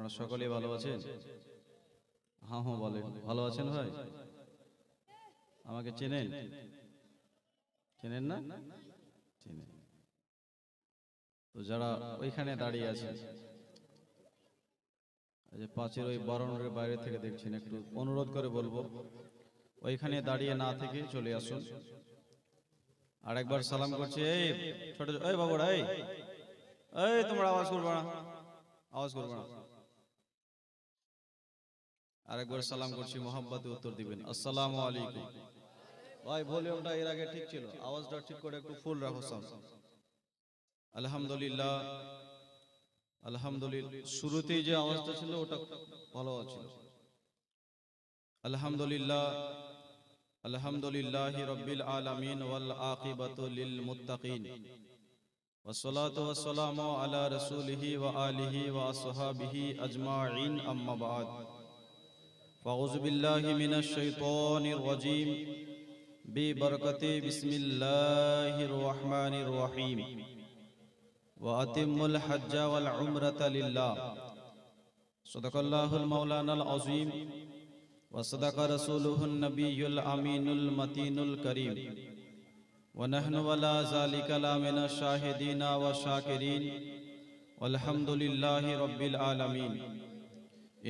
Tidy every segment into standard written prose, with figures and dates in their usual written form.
আপনারা সকলেই ভালো আছেন? হ্যাঁ হ্যাঁ বলেন, ভালো আছেন ভাই? আমাকে চেনেন? চেনেন না? চেনেন। তো যারা ওইখানে দাঁড়িয়ে আছেন, যে পাঁচের ওই বারান্দার বাইরে থেকে দেখছেন, একটু অনুরোধ করে বলবো ওইখানে দাঁড়িয়ে না থেকে চলে আসুন। আর একবার সালাম করছি, এই ছোট এই বাবুরা, এই তোমরা আওয়াজ করবে না, আওয়াজ করবে না। আরেকবার সালাম করছি, মোহাম্মতে উত্তর দিবেন, আসসালামু আলাইকুম। ভাই ভলিউমটা এর আগে ঠিক ছিল, আওয়াজটা ঠিক করে একটু ফুল রাখো সাউন্ড। আলহামদুলিল্লাহ, আলহামদুলিল্লাহ। শুরুতেই যে আওয়াজটা ছিল ওটা ভালো ছিল। আলহামদুলিল্লাহ, আলহামদুলিল্লাহি রাব্বিল আলামিন ওয়াল আকিবাতু লিল মুত্তাকিন ওয়াসসালাতু ওয়াসসালামু আলা রাসূলিহি ওয়া আলিহি ওয়া আসহাবিহি আজমাইন, আম্মা বা'দ। ফাউযু বিল্লাহি মিনাশ শাইতানির রাজীম। বিবরকতি বিসমিল্লাহির রহমানির রহিম। ওয়া আতিম্মুল হজ্জা ওয়াল উমরাতা লিল্লাহ। সাদাকাল্লাহুল মাওলানাল আযীম ওয়া সাদাকা রাসূলুহুন নাবিয়্যুল আমিনুল মাতিনুল কারীম। ওয়া নাহনু আলা যালিকা লামিনাশ শাহিদিনা ওয়া শাকিরিন। আলহামদুলিল্লাহি রাব্বিল আলামিন।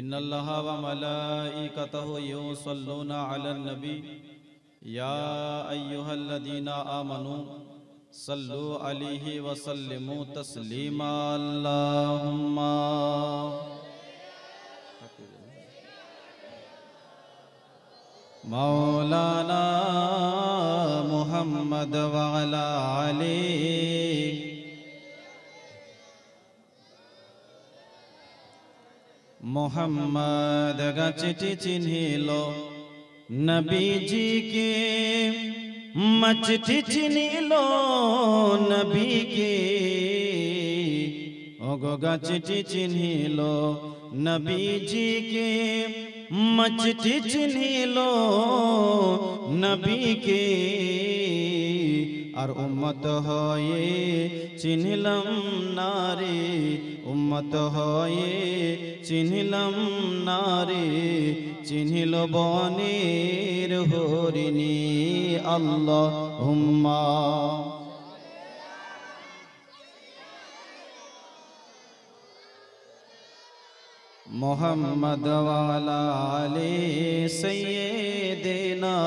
ইন্নাল্লাহা ওয়া মালাইকাতাহু ইউসাল্লুনা আলান নবী ইয়া আইয়ুহাল্লাযীনা আমানু সাল্লু আলাইহি ওয়া সাল্লিমু তাসলিমা। আল্লাহুম্মা মাওলানা মুহাম্মদ ওয়া আলা আলিহি মোহাম্মদ গাছটি চিনহিল নবীজিকে, মচটি চিনিল নবীকে। ওগো গাছটি চিনহিল নবীজিকে, মচটি চিনিল নবীকে। আর উম্মত হয়ে চিনলাম নারে, উম্মত হয়ে চিনলাম নারে। চিনহিল বনের হরিণী, আল্লাহুম্মা মুহাম্মদ ওয়া আলা আলি সাইয়্যিদিনা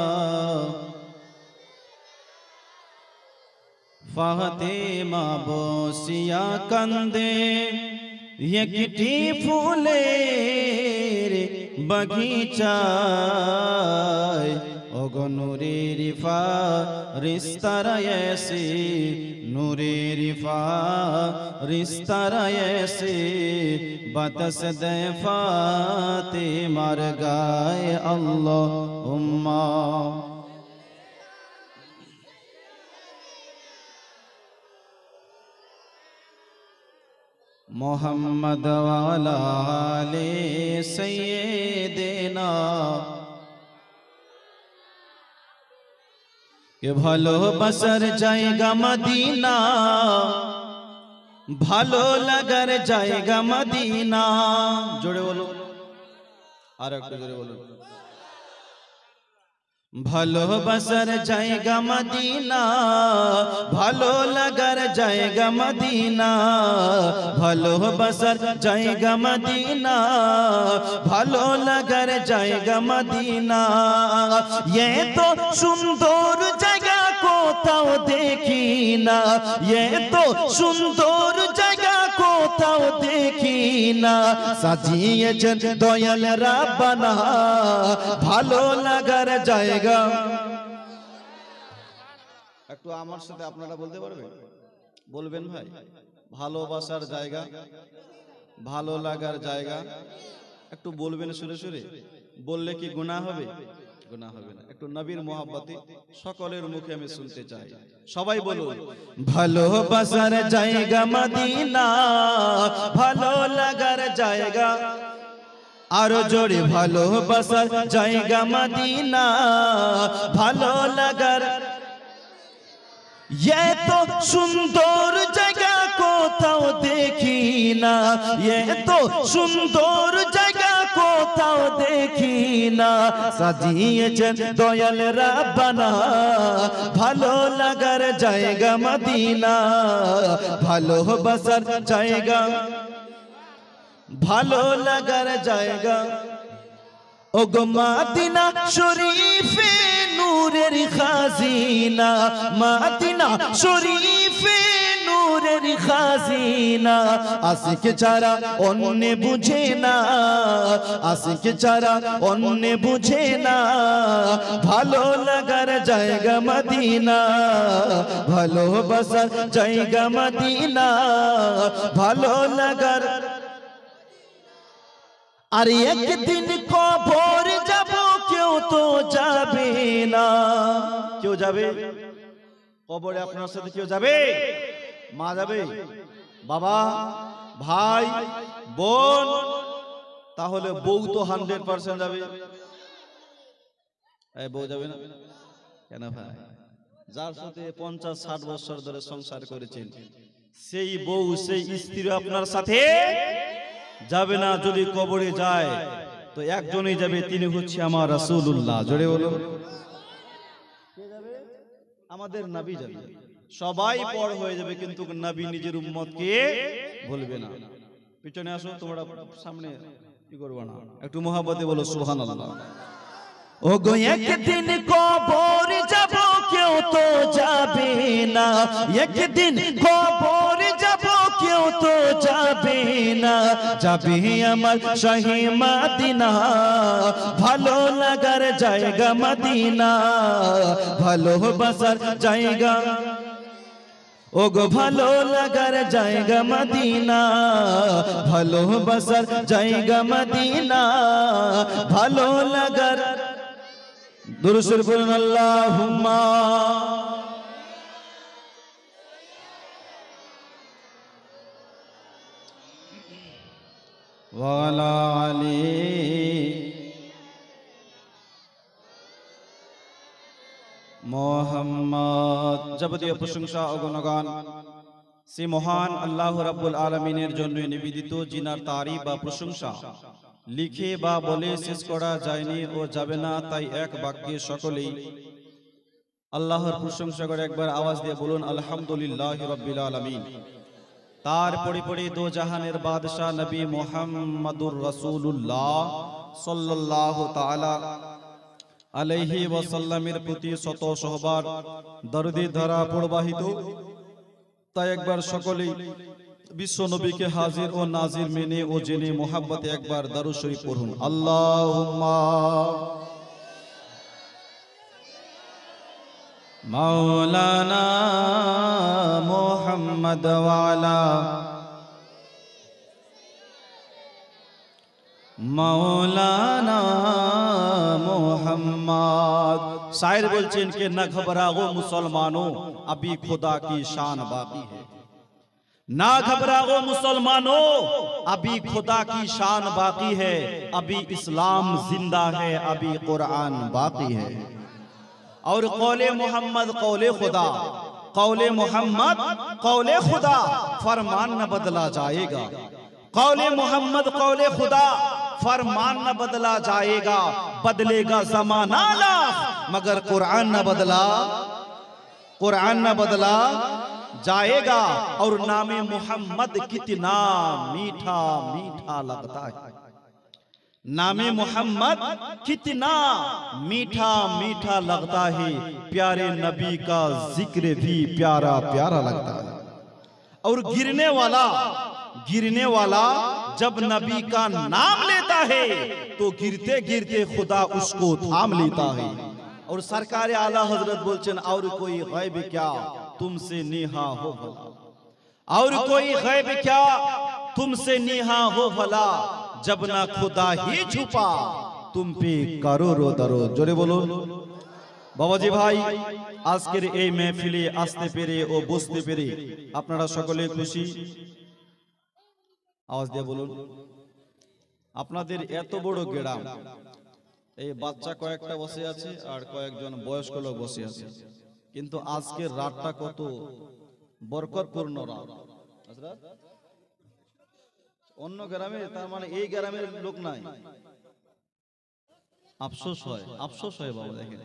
ফাতেমা বসিয়া কান্দে একটি ফুলের বাগিচায়। ওগো নূরের ফারিস্তারা এসে, নূরের ফারিস্তারা এসে বাতাস দেয় ফাতেমার গায়ে, আল্লাহুম্মা মুহাম্মদ ওয়া আলা আলি সাইয়্যিদিনা। কে ভালোবাসার জায়গা মদিনা, ভালো লাগার জায়গা মদিনা। জোরে বলো, আর একটু জোরে বলো। ভালোবাসার জায়গা মদিনা, ভালো লাগার জায়গা মদিনা। ভালোবাসার জায়গা মদিনা, ভালো লাগার জায়গা মদিনা। এ তো সুন্দর জায়গা কোথাও দেখি না, এ তো সুন্দর জায়গা কোথাও দেখি না। সাজিয়েছেন দয়াল রাব্বানা ভালো লাগার জায়গা। একটু আমার সাথে আপনারা বলতে পারবেন? বলবেন ভাই, ভালোবাসার জায়গা, ভালো লাগার জায়গা। একটু বলবেন সুরে সুরে, বললে কি গুনাহ হবে? গুনাহ হবে না। একটু নবীর মোহাব্বতে সকলের মুখে আমি শুনতে চাই, সবাই বলুন। ভালোবাসার জায়গা মদিনা, ভালো লাগার জায়গা। আরো জোরে, ভালোবাসার জায়গা মদিনা, ভালো লাগার। ये तो सुंदर जगह को কোথাও দেখি না, এত সুন্দর জায়গা কোথাও দেখি না, সাজিয়েছেন দয়াল রাব্বানা ভালো লাগার জায়গা মদিনা, ভালোবাসার জায়গা, ভালো লাগার জায়গা। ওগো মদিনা শরীফে নূরের খাজিনা, মদিনা শরীফে নূরের খাজিনা, আশিক ছাড়া অন্য বুঝে না, আশিক ছাড়া অন্য বুঝে না, ভালো লাগার জায়গা মদিনা, ভালোবাসার জায়গা মদিনা, ভালো লাগার। আর একদিন কবর যাব, কেউ তো যাবে না। কেউ যাবে কবরে? আপনার সাথে কেউ যাবে? মা যাবে, বাবা, ভাই, বোন, তাহলে বউ তো 100% যাবে। এই বউ যাবে না কেন ভাই? যার সাথে 50-60 বছর ধরে সংসার করেছেন, সেই বউ সেই স্ত্রী আপনার সাথে যাবে না। যদি কবরে যায় তো একজনই যাবে, তিনি হচ্ছে আমার রাসূলুল্লাহ। জোরে বলো, কে যাবে? আমাদের নবী যাবে। সবাই পর হয়ে যাবে, কিন্তু নবী নিজের উম্মতকে বলবে না। পিছনে আসো, তোমরা সামনে কি করবে না, একটু মহব্বতে বলো সুবহানাল্লাহ। ওগো একদিন কবর যাব, কেউ তো যাবে না, একদিন কবর যাব, কেউ তো যাবে না, যাবে আমার শাহী মদিনা, ভালো লাগার জায়গা মদিনা, ভালোবাসার জায়গা। ওগো ভালো লাগার জায়গা মদিনা, ভালোবাসার জায়গা মদিনা, ভালো লাগার। দুরূদ শরীফ পড়ুন আল্লাহুম্মা। ওয়া আলা আলি মুহাম্মদ। যাবতীয় প্রশংসা ও গুণগান সে মহান আল্লাহ রাব্বুল আলামিনের জন্য নিবেদিত, জিনার তারিফ বা প্রশংসা লিখে বা বলে শেষ করা যায়নি ও যাবে না। তাই এক বাক্যে সকলেই আল্লাহর প্রশংসা করে একবার আওয়াজ দিয়ে বলুন আলহামদুলিল্লাহি রাব্বিল আলামিন। তার পরিপরি দো জাহানের বাদশাহ নবী মুহাম্মাদুর রাসূলুল্লাহ সাল্লাল্লাহু তাআলা আলাইহি ওয়াসাল্লামের প্রতি শত সহবার দরুদের ধারা প্রবাহিত। তাই একবার সকলেই বিশ্ব নবীকে হাজির ও নাজির মেনে ও জেনে মোহাব্বতে একবার দরুদ শরীফ পড়ুন আল্লাহুম্মা মাওলানা মুহাম্মদ ওয়া আলা मौलाना मोहम्मद। शायर बोलছেন कि न घबराओ मुसलमानों अभी खुदा की शान बाकी है, ना घबराओ मुसलमानों अभी खुदा की शान बाकी है, अभी इस्लाम जिंदा है, अभी कुरान बाकी है। और कौले मोहम्मद कौले खुदा, कौले मोहम्मद कौले खुदा, फरमान न बदला जाएगा। कौले मोहम्मद कौले खुदा, फरमान न बदला जाएगा। बदलेगा जमाना लाख मगर कुरान न बदला, कुरान न बदला जाएगा। और नामे मोहम्मद कितना मीठा मीठा लगता है, नामे मोहम्मद कितना मीठा मीठा लगता है। प्यारे नबी का जिक्र भी प्यारा प्यारा लगता है। और गिरने वाला जब नबी का नाम लेता है तो गिरते गिरते खुदा उसको थाम लेता है। और सरकार आला हजरत बोलचन और कोई गैब क्या तुमसे नेहा हो भला, और कोई गैब क्या तुमसे नेहा हो भला, जब ना खुदा ही छुपा तुम पे करोड़ों दरोद। जोरे बोलो বাবাজি ভাই, আজকের এই মেহফিলে আসতে পেরে ও বসতে পেরে আপনারা সকলে খুশি? আওয়াজ দিয়ে বলুন। আপনাদের এত বড় গ্রাম, এই বাচ্চা কয়েকটা বসে আছে আর কয়েকজন বয়স্ক লোক বসে আছে, কিন্তু আজকের রাতটা কত বরকতপূর্ণ রাত। অন্য গ্রামে, তার মানে এই গ্রামের লোক নাই। আফসোস হয় বাবা। দেখেন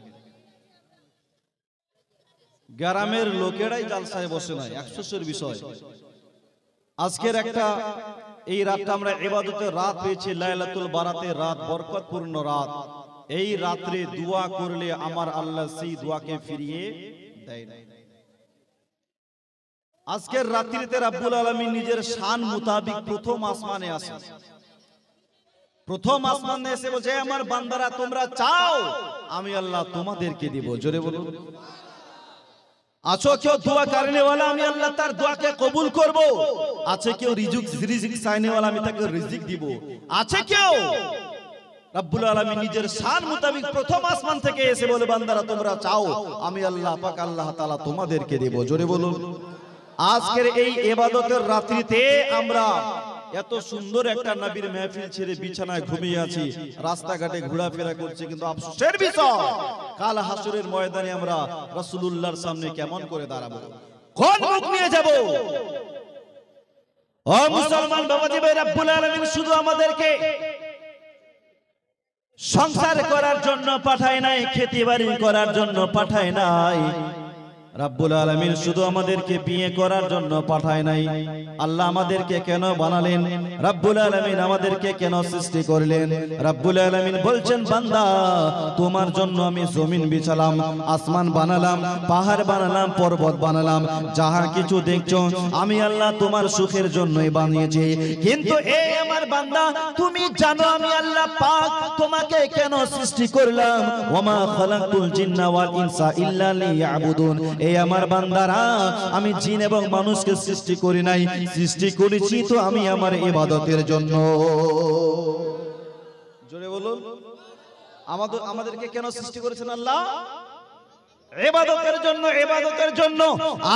গ্রামের লোকেরাই জালসায় বসে নাই, আফসোসের বিষয়। আজকের একটা এই রাতটা আমরা ইবাদতের রাত পেয়েছি, লাইলাতুল বারাতের রাত, বরকতপূর্ণ রাত। এই রাত্রে দোয়া করলে আমার আল্লাহ সেই দোয়াকে ফিরিয়ে দেয় না। আজকের রাত্রিতে রাব্বুল আলামিন নিজের শান মোতাবিক প্রথম আসমানে আসে। প্রথম আসমানে এসে বলছে, আমার বান্দারা তোমরা চাও, আমি আল্লাহ তোমাদেরকে দিব। জোরে বলুন। আছো কেউ দোয়া করনে वाला, আমি আল্লাহ তার দোয়াকে কবুল করব। আছে কেউ রিজিক চাইনে वाला, আমি তাকে রিজিক দিব। আছে কেউ, রব্বুল আলামিন নিজের শান মোতাবিক প্রথম আসমান থেকে এসে বলে, বান্দারা তোমরা চাও, আমি আল্লাহ পাক আল্লাহ তাআলা তোমাদেরকে দেব। জোরে বলুন। আজকের এই ইবাদতের রাত্রিতে আমরা এত সুন্দর একটা নবীর মাহফিল ছেড়ে বিছানায় ঘুমিয়ে আছি, রাস্তাঘাটে ঘোরাফেরা করছি, কিন্তু আফসোসের বিষয় কাল হাসরের ময়দানে আমরা রাসূলুল্লাহর সামনে কেমন করে দাঁড়াবো, কোন মুখ নিয়ে যাব? ও মুসলমান বাবাজি ভাই, রব্বুল আলামিন শুধু আমাদেরকে সংসার করার জন্য পাঠায় নাই, খেতিবাড়ি করার জন্য পাঠায় নাই। রব্বুল আলামিন শুধু আমাদেরকে বিয়ে করার জন্য পাঠায় নাই। আল্লাহ আমাদেরকে কেন বানালেন? রব্বুল আলামিন আমাদেরকে কেন সৃষ্টি করলেন? রব্বুল আলামিন বলছেন, বান্দা তোমার জন্য আমি জমিন বিছালাম, আসমান বানালাম, পাহাড় বানালাম, পর্বত বানালাম, যাহা কিছু দেখছো আমি আল্লাহ তোমার সুখের জন্যই বানিয়েছি। কিন্তু এই আমার বান্দা, তুমি জানো আমি আল্লাহ পাক তোমাকে কেন সৃষ্টি করলাম? ওমা খালাকুল জিন্না ওয়াল ইনসা ইল্লা লিয়াবুদুন। এই আমার বান্দারা, আমি জিন এবং মানুষকে সৃষ্টি করি নাই, সৃষ্টি করেছি তো আমি আমার ইবাদতের জন্য। জোরে বলুন। আমাদেরকে কেন সৃষ্টি করেছেন আল্লাহ? ইবাদতের জন্য। ইবাদতের জন্য।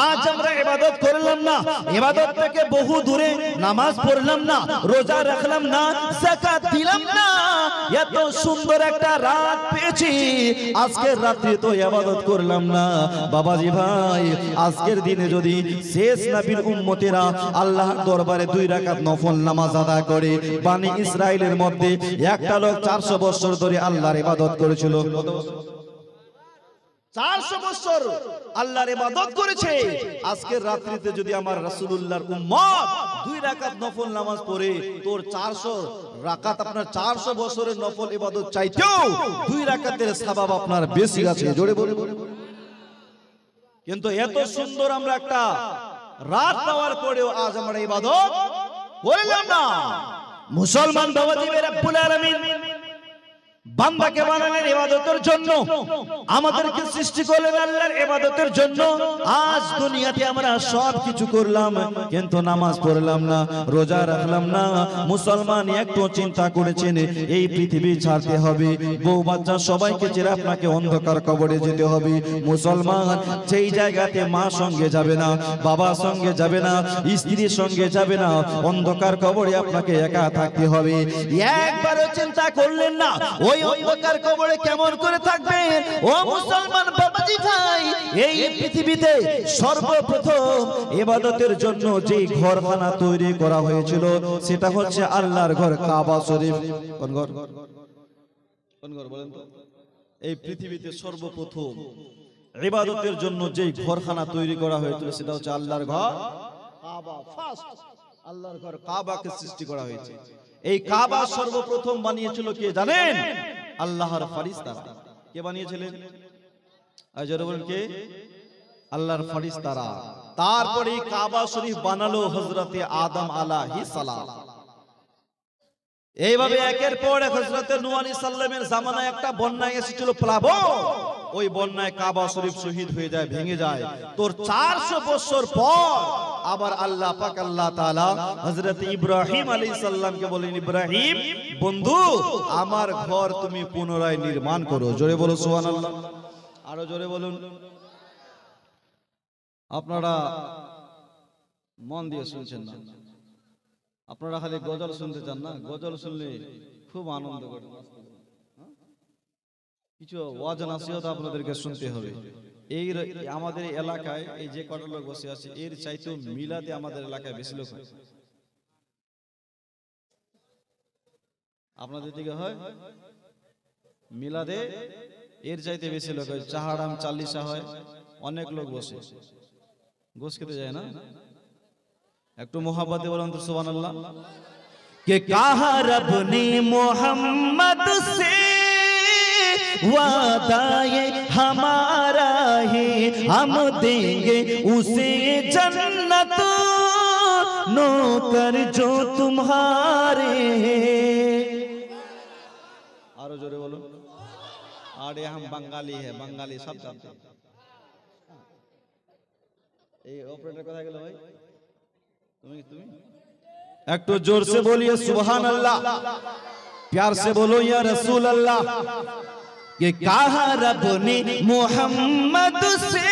আজ আমরা ইবাদত করলাম না, ইবাদত থেকে বহু দূরে, নামাজ পড়লাম না, রোজা রাখলাম না, যাকাত দিলাম না। এত সুন্দর একটা রাত পেয়েছি, আজকের রাতে তো ইবাদত করলাম না। বাবাজি ভাই, আজকের দিনে যদি শেষ নবীর উম্মতেরা আল্লাহর দরবারে 2 রাকাত নফল নামাজ আদায় করে, বনি ইসরাইলের মধ্যে একটা লোক 400 বছর ধরে আল্লাহর ইবাদত করেছিল। 400 বছর আল্লাহর ইবাদত করেছে। আজকের রাত্রিতে যদি আমার রাসূলুল্লাহর উম্মত 2 রাকাত নফল নামাজ পড়ে, তোর 400 রাকাত, আপনার 400 বছরের নফল ইবাদত চাইতেও 2 রাকাতের সওয়াব আপনার বেশি আছে। জোরে বলে। কিন্তু এত সুন্দর আমরা একটা রাত পাওয়ার পরেও আজ আমরা ইবাদত করলাম না। মুসলমান বাবাজি, রব্বুল আলামিন বান্দাকে বানালেন ইবাদতের জন্য, আমাদেরকে সৃষ্টি করলেন আল্লাহর ইবাদতের জন্য। আজ দুনিয়াতে আমরা সব কিছু করলাম, কিন্তু নামাজ পড়লাম না, রোজা রাখলাম না। মুসলমান একটু চিন্তা করেছেন এই পৃথিবী ছাড়তে হবে, বউ বাচ্চা সবাইকে ছেড়ে আপনাকে অন্ধকার কবরে যেতে হবে। মুসলমান সেই জায়গাতে মা সঙ্গে যাবে না, বাবা সঙ্গে যাবে না, স্ত্রীর সঙ্গে যাবে না, অন্ধকার কবরে আপনাকে একা থাকতে হবে। একবারও চিন্তা করলেন না ওই অন্ধকার কবরে কেমন করে থাকবেন? ও মুসলমান বাবাজি ভাই, এই পৃথিবীতে সর্বপ্রথম ইবাদতের জন্য যে ঘরখানা তৈরি করা হয়েছিল সেটা হচ্ছে আল্লাহর ঘর, কাবা শরীফ। কোন ঘর? কোন ঘর বলেন তো? এই পৃথিবীতে সর্বপ্রথম ইবাদতের জন্য যে ঘরখানা তৈরি করা হয়েছিল সেটা হচ্ছে আল্লাহর ঘর, কাবা। ফার্স্ট আল্লাহর ঘর কাবাকে সৃষ্টি করা হয়েছে। এই কাবা সর্বপ্রথম বানিয়েছিল কে জানেন? আল্লাহর ফেরেশতারা। কে বানিয়েছিলেন? আজরে বলেন কে? আল্লাহর ফেরেশতারা। তারপরে এই কাবা শরীফ বানালো হযরতে আদম আলাইহিস সালাম। এইভাবে একের পর এক হযরতে নূহ আলাইহিস সালামের জামানায় একটা বন্যা এসেছিল, প্লাবন। ওই বন্যায় কাবা শরীফ শহীদ হয়ে যায়, ভেঙে যায়। তোর 400 বছর পর আবার আল্লাহ পাক আল্লাহ তাআলা হযরত ইব্রাহিম আলাইহিস সালামকে বলেন, ইব্রাহিম বন্ধু, আমার ঘর তুমি পুনরায় নির্মাণ করো। জোরে বলো সুবহানাল্লাহ। আরো জোরে বলুন। আপনারা মন দিয়ে শুনছেন না, আপনারা খালি গজল শুনতে চান না? গজল শুনলে খুব আনন্দ করে, কিছু ওয়াজ নসিহত আপনাদেরকে শুনতে হবে। এই আমাদের এলাকায় এই যে কটা লোক বসে আছে এর চাইতেও মিলাদে আমাদের এলাকায় বেশি লোক হয়। আপনাদের দিকে হয় মিলাদে এর চাইতে বেশি লোক হয়। চাহারাম চাল্লিশা হয়, অনেক লোক বসে, গোশ খেতে যায় না। একটু মোহাব্বতে বলুন তো সুবহানাল্লাহ। कि कहा रब ने मोहम्मद से वादा ये हमारा है, हम देंगे उसे जन्नत, नौकर जो तुम्हारे हैं। आरो जोरे बोलो। अरे हम बंगाली है, बंगाली सब जानते हैं। ये ऑपरेटर कथा गेलो भाई, तुम्हें एक तो जोर से बोलिए सुभान अल्लाह, प्यार से बोलो या रसूल अल्लाह। ये कहा रब ने मोहम्मद से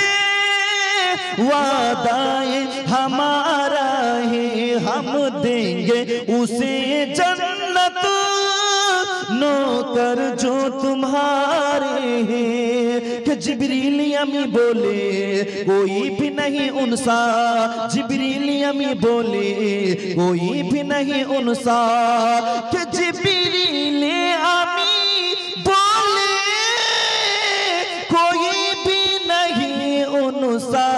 वादा ये हमारा है, हम देंगे उसे जन्नत, नौकर जो तुम्हारे हैं। कि जिब्रील अमी बोले कोई भी नहीं उनसा, जिब्रील अमी बोले कोई भी नहीं उनसा, कि जिब्रील अमी बोले कोई भी नहीं उनसा।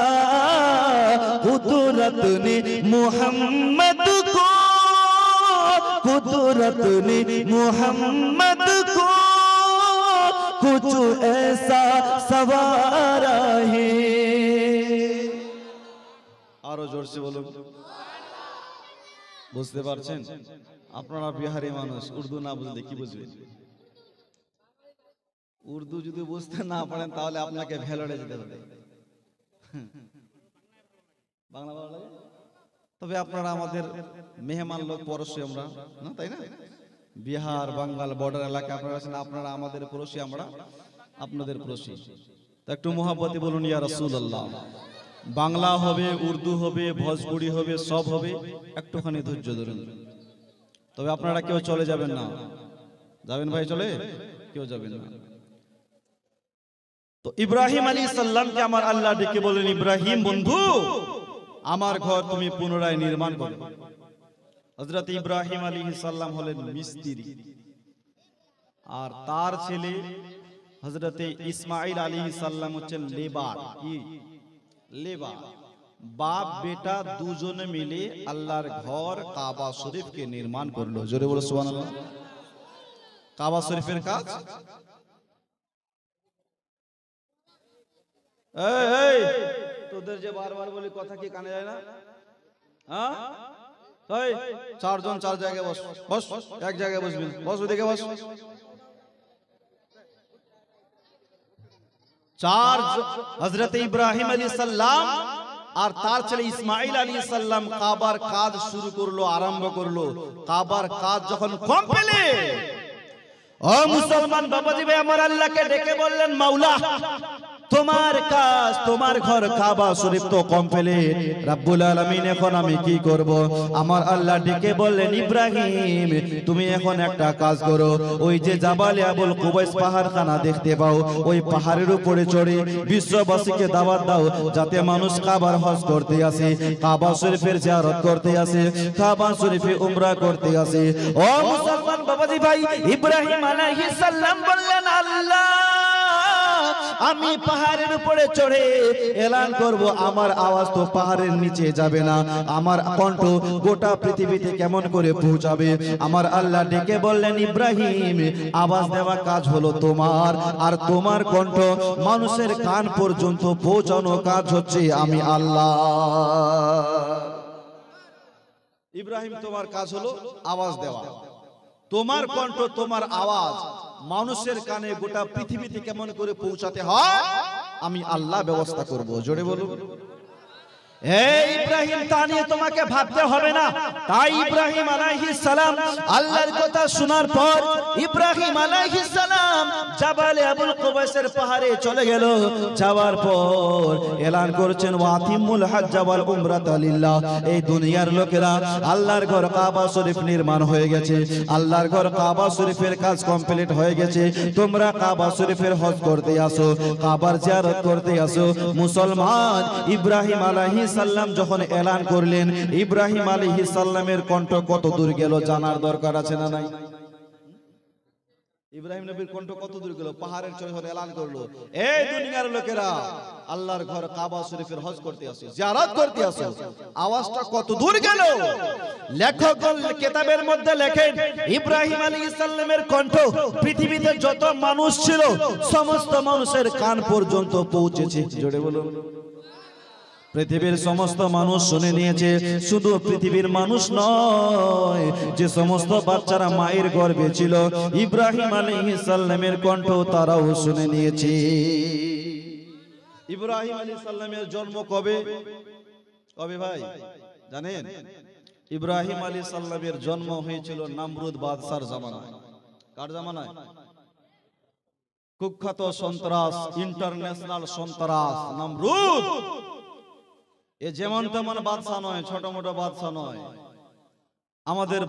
कुदरत ने मोहम्मद को, कुदरत ने मोहम्मद को कुछ ऐसा सवारा है। आरो जोर से बोलो। বুঝতে পারছেন? আপনারা বিহারি মানুষ, উর্দু না বুঝলে কি বুঝবেন? উর্দু যদি বুঝতে না পারেন তাহলে আপনাকে ভেলোরে যেতে হবে। বাংলা ভালো লাগে? তবে আপনারা আমাদের মেহমান লোক, পড়োশী আমরা না, তাই না? বিহার বাঙ্গাল বর্ডার এলাকা আপনারা আছেন, আপনারা আমাদের পড়োশী, আমরা আপনাদের পড়োশী। তো একটু মোহাব্বতে বলুন ইয়া রাসূলুল্লাহ। বাংলা হবে, উর্দু হবে, ভোজপুরি হবে, সব হবে, একটুখানি ধৈর্য ধরুন। তবে আপনারা কেউ চলে যাবেন না, যাবেন ভাই? চলে কেউ যাবেন না। তো ইব্রাহিম আলাইহিস সালামকে আমার আল্লাহ ডেকে বলেন, ইব্রাহিম বন্ধু, আমার ঘর তুমি পুনরায় নির্মাণ করো। হযরত ইব্রাহিম আলাইহিস সালাম হলেন মিস্ত্রি, আর তার ছেলে হযরত ইসমাঈল আলাইহিস সালাম হচ্ছেন লেবার। কি লেবার? বাপ বেটা দুজনে মিলে আল্লাহর ঘর কাবা শরীফকে নির্মাণ করলো। জোরে বলো সুবহানাল্লাহ। কাবা শরীফের কাজ এই তোদের যে বারবার বলি কথা কি কানে যায় না? হ্যাঁ, এই চারজন চার জায়গায় বস, বস এক জায়গায় বসবি, বস ওদিকে বস। চার হযরত ইব্রাহিম আলাইহিস সালাম আর তার ছেলে ইসমাঈল আলাইহিস সালাম কাবার কাজ শুরু করলো, আরম্ভ করলো। কাবার কাজ যখন কমপ্লিট, ও মুসলমান বাবাজি ভাই, আমার আল্লাহকে ডেকে বললেন, মাওলা তোমার কাজ, তোমার ঘর কাবা শরীফ তো কমপ্লিট, রব্বুল আলামিন এখন আমি কি করব? আমার আল্লাহ ডেকে বললেন, ইব্রাহিম তুমি এখন একটা কাজ করো, ওই যে জাবালে আবুল কুবাইস পাহাড়খানা দেখতে পাও, ওই পাহাড়ের উপরে চড়ে বিশ্ববাসীকে দাওয়াত দাও, যাতে মানুষ কাবার হজ করতে আসে, কাবা শরীফের জিয়ারত করতে আসে, কাবা শরীফে উমরা করতে আসে। ও মুসলমান বাবাজি ভাই, ইব্রাহিম আলাইহিস সালাম বললেন, আল্লাহ আমি পাহাড়ের উপরে চড়ে এলান করব, আমার আওয়াজ তো পাহাড়ের নিচে যাবে না, আমার কণ্ঠ গোটা পৃথিবীতে কেমন করে পৌঁছাবে? আমার আল্লাহ ডেকে বললেন, ইব্রাহিম আওয়াজ দেওয়া কাজ হলো তোমার, আর তোমার কণ্ঠ মানুষের কান পর্যন্ত পৌঁছানো কাজ হচ্ছে আমি আল্লাহ। ইব্রাহিম তোমার কাজ হলো আওয়াজ দেওয়া, তোমার কণ্ঠ, তোমার আওয়াজ মানুষের কানে গোটা পৃথিবীতে কেমন করে পৌঁছাতে হয় আমি আল্লাহ ব্যবস্থা করব। জোরে বলুন। এই ইব্রাহিম, তা নিয়ে তোমাকে ভাবতে হবে না। তাই ইব্রাহিম আলাইহিস সালাম আল্লাহর কথা শোনার পর ইব্রাহিম আলাইহিস সালাম জাবালে আবুল কুবাইসের পাহাড়ে চলে গেল। যাওয়ার পর এলান করেছেন ওয়াতিমুল হজ্জ ওয়াল উমরাতা লিল্লাহ। এই দুনিয়ার লোকেরা আল্লাহর ঘর কাবা শরীফ নির্মাণ হয়ে গেছে, আল্লাহর ঘর কাবা শরীফের কাজ কমপ্লিট হয়ে গেছে। তোমরা কাবা শরীফের হজ করতে আসো, কাবার জিয়ারত করতে আসো। মুসলমান ইব্রাহিম আলাইহিস সালাম যখন এলান করলেন, ইব্রাহিম আলাইহিস সালামের কণ্ঠ কত দূর গেল জানার দরকার আছে না নাই? ইব্রাহিম নবীর কণ্ঠ কত দূর গেল? পাহাড়ের চড়ে এলান করলো, এই দুনিয়ার লোকেরা আল্লাহর ঘর কাবা শরীফের হজ করতে আসো, জিয়ারত করতে আসো। আওয়াজটা কত দূর গেল? লেখকগণ কিতাবের মধ্যে লেখেন ইব্রাহিম আলাইহিস সালামের কণ্ঠ পৃথিবীতে যত মানুষ ছিল সমস্ত মানুষের কান পর্যন্ত পৌঁছেছে। জোরে বলুন, পৃথিবীর সমস্ত মানুষ শুনে নিয়েছে। শুধু পৃথিবীর মানুষ নয়, যে সমস্ত বাচ্চারা মায়ের গর্ভে ছিল ইব্রাহিম আলাইহিস সালামের কণ্ঠ তারাও শুনে নিয়েছে। ইব্রাহিম আলাইহিস সালামের জন্ম কবে? কবে ভাই জানেন? ইব্রাহিম আলাইহিস সালামের জন্ম হয়েছিল নমরুদ বাদশার জামানায়। কার জামানায়? কুখ্যাত সন্ত্রাস, ইন্টারন্যাশনাল সন্ত্রাস নমরুদ। এ যেমন তেমন বাদশা নয়, ছোট মোটো বাদশা নয়। আমাদের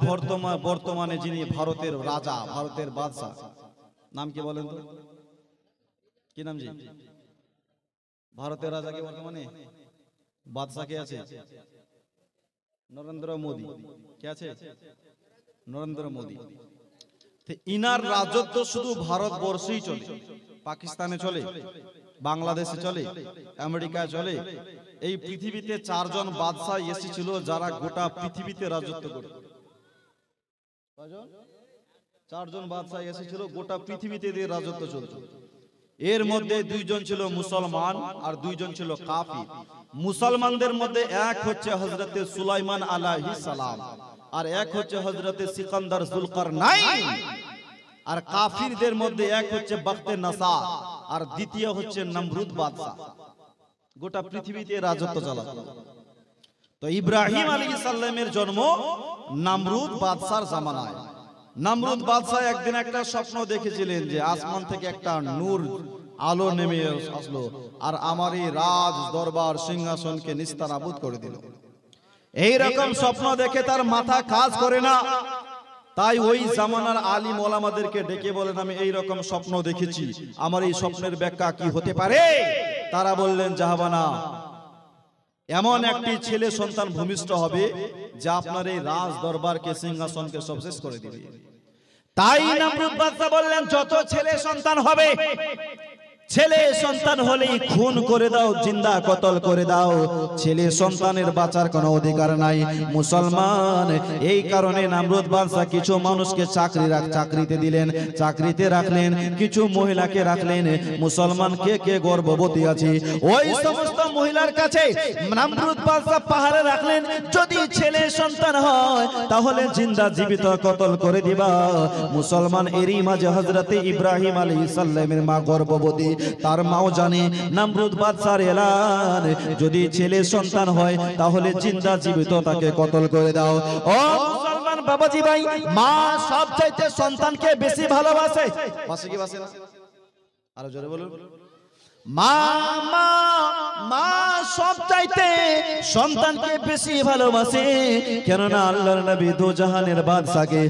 বর্তমানে যিনি ভারতের রাজা, ভারতের বাদশা, নাম কি বলেন তো? কি নাম জি? ভারতের রাজা কে বর্তমানে? বাদশা কে আছে? নরেন্দ্র মোদী। কে আছে? নরেন্দ্র মোদী। ইনার রাজত্ব শুধু ভারতবর্ষেই চলে, পাকিস্তানে চলে, বাংলাদেশে চলে, আমেরিকায় চলে। এই পৃথিবীতে চারজন বাদশা এসেছিল যারা গোটা পৃথিবীতে রাজত্ব করত। চারজন বাদশা এসেছিল, গোটা পৃথিবীতে রাজত্ব চলত। এর মধ্যে দুইজন ছিল মুসলমান আর দুইজন ছিল কাফির। মুসলমানদের মধ্যে এক হচ্ছে হযরতে সুলাইমান আলাইহিস সালাম, আর এক হচ্ছে হযরতে সিকান্দার যুলকারনাইন। আর কাফিরদের মধ্যে এক হচ্ছে বখতে নাসার, আর দ্বিতীয় হচ্ছে নমরুদ বাদশা। গোটা পৃথিবীতে রাজত্ব চালাতো। তো ইব্রাহিম আলাইহিস সালামের জন্ম নমরুদ বাদশার জামানায়। নমরুদ বাদশা একদিন একটা স্বপ্ন দেখেছিলেন যে আসমান থেকে একটা নূর আলো নেমে আসলো আর আমার এই রাজ দরবার সিংহাসনকে নিস্তানাবুদ করে দিল। এই রকম স্বপ্ন দেখে তার মাথা কাজ করে না। তাই ওই জামানার আলিম ওলামাদেরকে ডেকে বলেন, আমি এই রকম স্বপ্ন দেখেছি, আমার এই স্বপ্নের ব্যাখ্যা কি হতে পারে? তারা বললেন, জাহাবানা, এমন একটি ছেলে সন্তান ভূমিষ্ঠ হবে যা আপনার এই রাজ দরবারকে সিংহাসনকে সব শেষ করে দিবে। তাই নমরুদ বাদশা বললেন, যত ছেলে সন্তান হবে, ছেলে সন্তান হলেই খুন করে দাও, জিন্দা কতল করে দাও। ছেলে সন্তানের বাঁচার কোনো অধিকার নাই। মুসলমান এই কারণে নমরুদ বাদশা কিছু মানুষকে চাকরিতে দিলেন, চাকরিতে রাখলেন, কিছু মহিলাকে রাখলেন। মুসলমান কে কে গর্ভবতী আছে ওই সমস্ত মহিলার কাছে নমরুদ বাদশা পাহাড়ে রাখলেন, যদি ছেলে সন্তান হয় তাহলে জিন্দা জীবিত কতল করে দিবা। মুসলমান এরই মাঝে হযরতে ইব্রাহিম আলাইহিস সালামের মা গর্ভবতী, তার মাও জানে নমরুদ বাদশার এলান, যদি ছেলে সন্তান হয় তাহলে জিন্দা জীবিত তাকে কতল করে দাও। ও মুসলমান বাবাজি ভাই, মা সবচাইতে সন্তানকে বেশি ভালোবাসে। বাসে কি বাসে না? আরো জোরে বলুন। মা মা মা সবচাইতে সন্তানকে বেশি ভালোবাসে। কেননা আল্লাহর নবী দো জাহানের বাদশাকে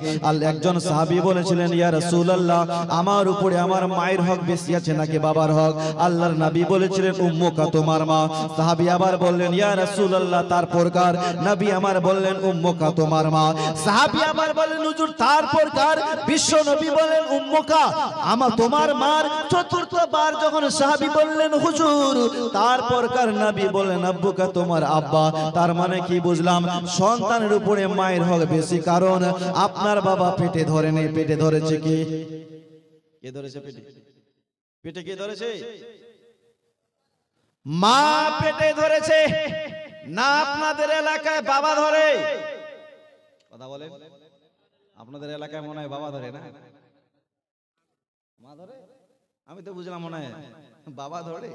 একজন সাহাবী বলেছিলেন, ইয়া রাসূলুল্লাহ, আমার উপরে আমার মায়ের হক বেশি আছে নাকি বাবার হক? আল্লাহর নবী বলেছিলেন, উম্মুকা, তোমার মা। সাহাবী আবার বললেন, ইয়া রাসূলুল্লাহ, তারপর কার? নবী আমার বললেন, উম্মুকা, তোমার মা। সাহাবী আবার বললেন, হুজুর তারপর কার? বিশ্ব নবী বললেন, উম্মুকা, আমার তোমার মার। চতুর্থবার যখন সাহাবী বললেন, হুজুর তারপর কার? নবী বললেন, আব্বুকা, তোমার আব্বা। তার মানে কি বুঝলাম? সন্তানের উপরে মায়ের হক বেশি, কারণ আপনার বাবা পেটে ধরেনি। পেটে ধরেছে কি? কে ধরেছে পেটে? পেটে কে ধরেছে? মা পেটে ধরেছে না। আপনাদের এলাকায় বাবা ধরে? কথা বলেন। আপনাদের এলাকায় মনে হয় বাবা ধরে না, মা ধরে? আমি তো বুঝলাম মনে হয় বাবা ধরে।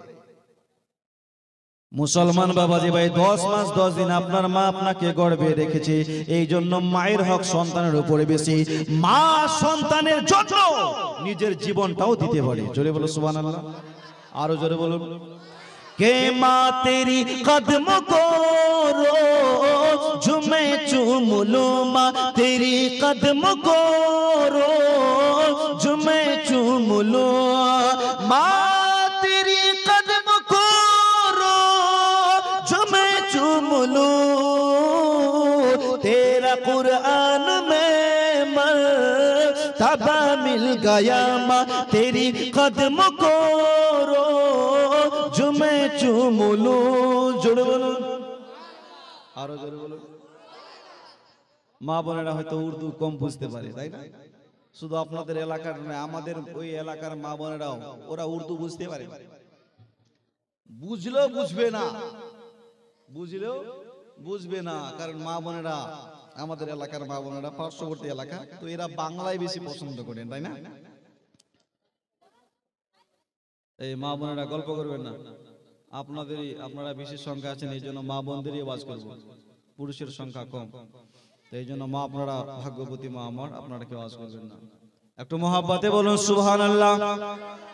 মুসলমান বাবাজি ভাই 10 মাস 10 দিন আপনার মা আপনাকে গর্ভে রেখেছে, এই জন্য মায়ের হক সন্তানের উপরে বেশি। মা সন্তানের জন্য নিজের জীবনটাও দিতে পারে। জোরে বলো সুবহানাল্লাহ, আরো জোরে বলুন। के माँ तेरी कदम को रोज झूमे चूम लूं, माँ तेरी कदम को रोज झूमे चूम लूं, माँ तेरी कदम को रोज झूमे चूम लूं, तेरा कुरान में मर्तबा मिल गया, माँ तेरी कदम को झुमे चुमुलू। জোরে বলুন, আরো জোরে বলুন। মা বোনেরা হয়তো উর্দু কম বুঝতে পারে, তাই না? শুধু আপনাদের এলাকার নয়, আমাদের ওই এলাকার মা বোনেরাও ওরা উর্দু বুঝতে পারে, বুঝলেও বুঝবে না, বুঝলেও বুঝবে না। কারণ মা বোনেরা, আমাদের এলাকার মা বোনেরা পার্শ্ববর্তী এলাকা, তো এরা বাংলায় বেশি পছন্দ করেন, তাই না? এই মা বোনেরা গল্প করবেন না, আপনারা বিশেষ সংখ্যা আছেন, এই জন্য মা বোনদেরই আওয়াজ করবো, পুরুষের সংখ্যা কম, তো এই জন্য মা আপনারা ভাগ্যবতী মা আমার, আপনারা কেউ আওয়াজ করবেন না। একটু মহাব্বতে বলুন সুবহানাল্লাহ।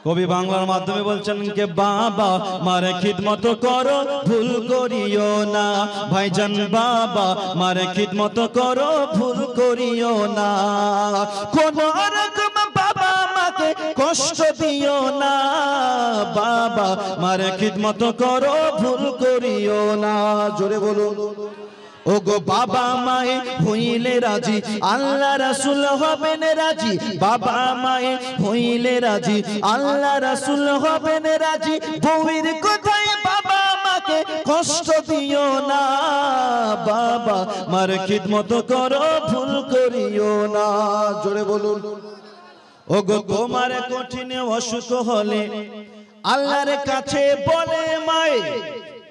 কবি বাংলার মাধ্যমে বলছেন কে বাবা মারে খিদমত করো ভুল করিও না, ভাইজান বাবা মারে খিদমত করো ভুল করিও না, কোন রকম বাবা মাকে কষ্ট দিও না, বাবা মারে খিদমত করো ভুল করিও না। জোরে বলুন। ও গো বাবা মায়ে হইলে রাজি, আল্লাহ রাসূল হবেন রাজি, বাবা মায়ে হইলে রাজি, আল্লাহ রাসূল হবেন রাজি, বউয়ের কথায় বাবা মাকে কষ্ট দিও না, বাবা মার খিদমত করো ভুল করিও না। জোরে বলুন। ও গো তোমার কঠিন অসুখ হলে আল্লাহর কাছে বলে মায়ে,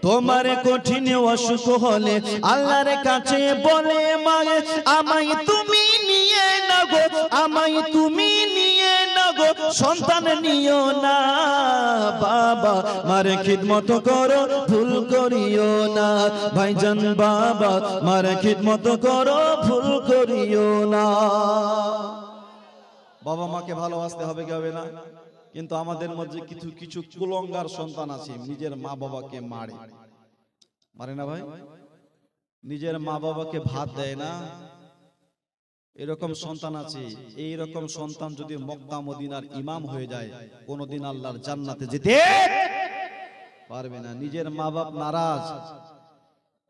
তোমার কঠিন অসুখ হলে আল্লাহর কাছে বলে মায়ে, আমায় তুমি নিয়ে নাগো, আমায় তুমি নিয়ে নাগো, সন্তান নিও না, বাবা মার খিদমত করো ভুল করিও না, ভাইজান বাবা মার খিদমত করো ভুল করিও না। বাবা মাকে ভালোবাসতে হবে কি হবে না? কিন্তু আমাদের মধ্যে কিছু কিছু কুলঙ্গার সন্তান আছে, নিজের মা বাবাকে মারে, মারে না ভাই? নিজের মা বাবাকে ভাত দেয় না, এরকম সন্তান আছে। এই রকম সন্তান যদি মক্কা মদিনার ইমাম হয়ে যায়, কোনদিন আল্লাহর জান্নাতে যেতে পারবে না। নিজের মা বাপ নারাজ,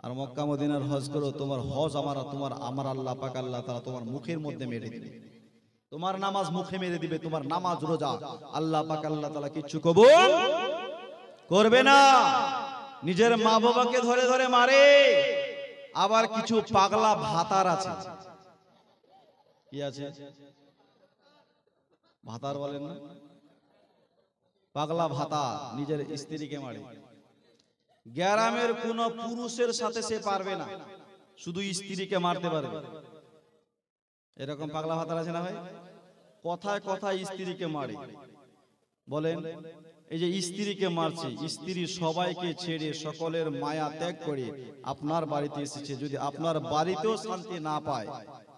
আর মক্কা মদিনার হজ করো, তোমার হজ আমার আল্লাহ পাক আল্লাহ তাআলা তোমার মুখের মধ্যে মেরে দিবে, তোমার নামাজ মুখে মেরে দিবে, তোমার নামাজ রোজা আল্লাহ পাক আল্লাহ তাআলা কিচ্ছু কবুল করবে না। নিজের মা বাবাকে ধরে ধরে মারে। আবার কিছু পাগলা ভাতার আছে, কি আছে? ভাতার বলেন না, পাগলা ভাতা নিজের স্ত্রীকে মারে। গ্রামের কোন পুরুষের সাথে সে পারবে না, শুধু স্ত্রীকে মারতে পারবে। এরকম পাগলা ভাতার আছে না ভাই? কথায় কথায় স্ত্রীকে মারে। বলেন, এই যে স্ত্রীকে মারছে, স্ত্রী সবাইকে ছেড়ে সকলের মায়া ত্যাগ করে আপনার বাড়িতে এসেছে, যদি আপনার বাড়িতেও শান্তি না পায়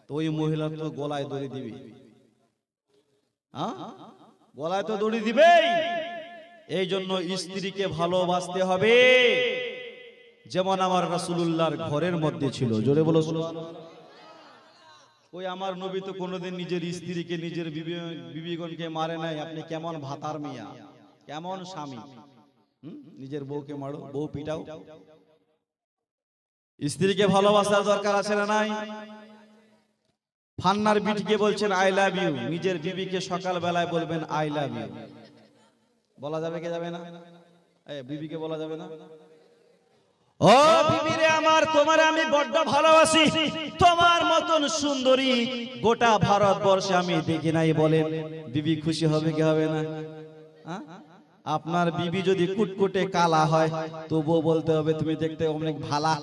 তো ওই মহিলা তো গলায় দড়ি দিবে, গলায় তো দড়ি দিবেই। এই জন্য স্ত্রীকে ভালোবাসতে হবে, যেমন আমার রাসূলুল্লাহর ঘরের মধ্যে ছিল। জোরে বলো। ওই আমার নবী তো কোনোদিন নিজের স্ত্রীকে, নিজের বিবিগণকে মারে নাই। আপনি কেমন ভাতার মিয়া, কেমন স্বামী? নিজের বউকে মারো, বউ পিটাও। স্ত্রীকে ভালোবাসার দরকার আছে না নাই? ফান্নার বিটিকে বলছেন আই লাভ ইউ, নিজের বিবিকে সকাল বেলায় বলবেন আই লাভ ইউ। বলা যাবে কি যাবে না? বিবিকে বলা যাবে না? ও বিবিরে আমার, তোমার আমি বড্ড ভালোবাসি, তোমার মতন সুন্দরী গোটা ভারতবর্ষে আমি দেখি নাই। বলেন, বিবি খুশি হবে কি হবে না? আপনার বিবি যদি কুটকুটে কালা হয়, তবুও বলতে হবে তুমি দেখতে অনেক ভালা।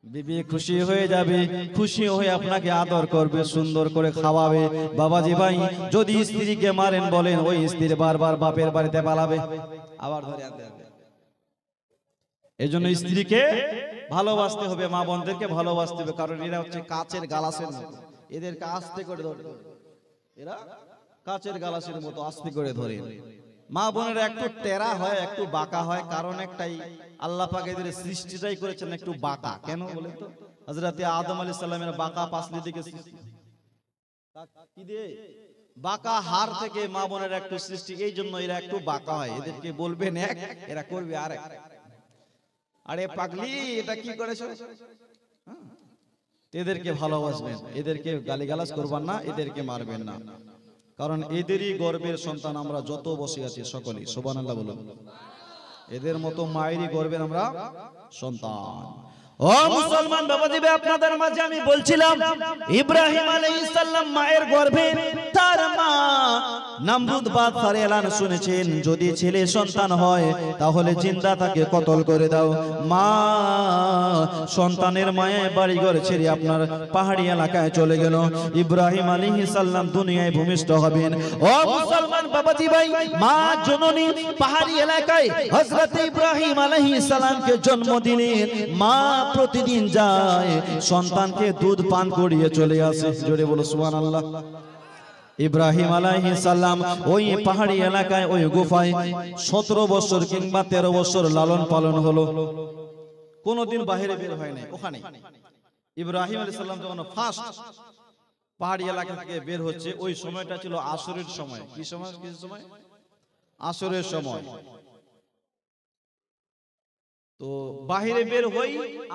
বিবি খুশি হয়ে যাবে, খুশি হয়ে আপনাকে আদর করবে, সুন্দর করে খাওয়াবে। বাবাজি ভাই, যদি স্ত্রীকে মারেন, বলেন ওই স্ত্রী বারবার বাপের বাড়িতে পালাবে। আবার ধরে আনতে হবে। এই জন্য স্ত্রীকে ভালোবাসতে হবে, মা বোনদেরকে ভালোবাসতে হবে, কারণ এরা হচ্ছে কাচের গালাসের মতো, এদেরকে আস্তে করে ধরে, এরা কাচের গালাসের মতো আস্তে করে ধরে। মা বোনের একটু টেরা হয়, একটু বাঁকা হয়, কারণ একটাই, আল্লাহ পাক এদের সৃষ্টিটাই করেছেন একটু বাঁকা। কেন বলেন তো? হযরত আদম আলাইহিস সালামের বাঁকা পাঁচলি দিকে সৃষ্টি, কি দিয়ে? বাঁকা হাড় থেকে মা বোনের একটু সৃষ্টি, এই জন্য এরা একটু বাঁকা হয়। এদেরকে বলবেন এক, এরা করবে আরেক। আরে পাগলি, এটা কি করেছো? এদেরকে ভালোবাসবেন, এদেরকে গালিগালাজ করবেন না, এদেরকে মারবেন না, কারণ এদেরই গর্বের সন্তান আমরা যত বসে আছি সকলেই। সুবহানাল্লাহ বলুন। এদের মতো মায়েরই গর্বের আমরা সন্তান। ও মুসলমান বাবাজি, আপনাদের মাঝে আমি বলছিলাম ইব্রাহিম আলাইহিস সালাম মায়ের গর্ভে, তার মা নমরুদ বাদশার এলান শুনেছেন, যদি ছেলে সন্তান হয় তাহলে জিন্দা তাকে কতল করে দাও। মা সন্তানের মায়ের বাড়ি ঘর ছেড়ে আপনার পাহাড়ি এলাকায় চলে গেল। ইব্রাহিম আলাইহিস সালাম দুনিয়ায় ভূমিষ্ঠ হবেন। ও মুসলমান বাবাজি ভাই, মা জননী পাহাড়ি এলাকায় হযরত ইব্রাহিম আলাইহিস সালামকে জন্ম দিলেন। মা প্রতিদিন যায় সন্তানকে দুধ পান করিয়ে চলে আসে। জোরে বলো সুবহানাল্লাহ। ইব্রাহিম আলাইহিস সালাম ওই পাহাড়ি এলাকায় ওই গুফায় 17 বছর কিংবা 13 বছর লালন পালন হলো, কোনদিন বাইরে বের হয় নাই। ওখানে ইব্রাহিম আলাইহিস সালাম যখন ফার্স্ট পাহাড়ি এলাকা থেকে বের হচ্ছে, ওই সময়টা ছিল আসরের সময়। কি সময়? কি সময়? আসরের সময়। তো বাহিরে বের হই,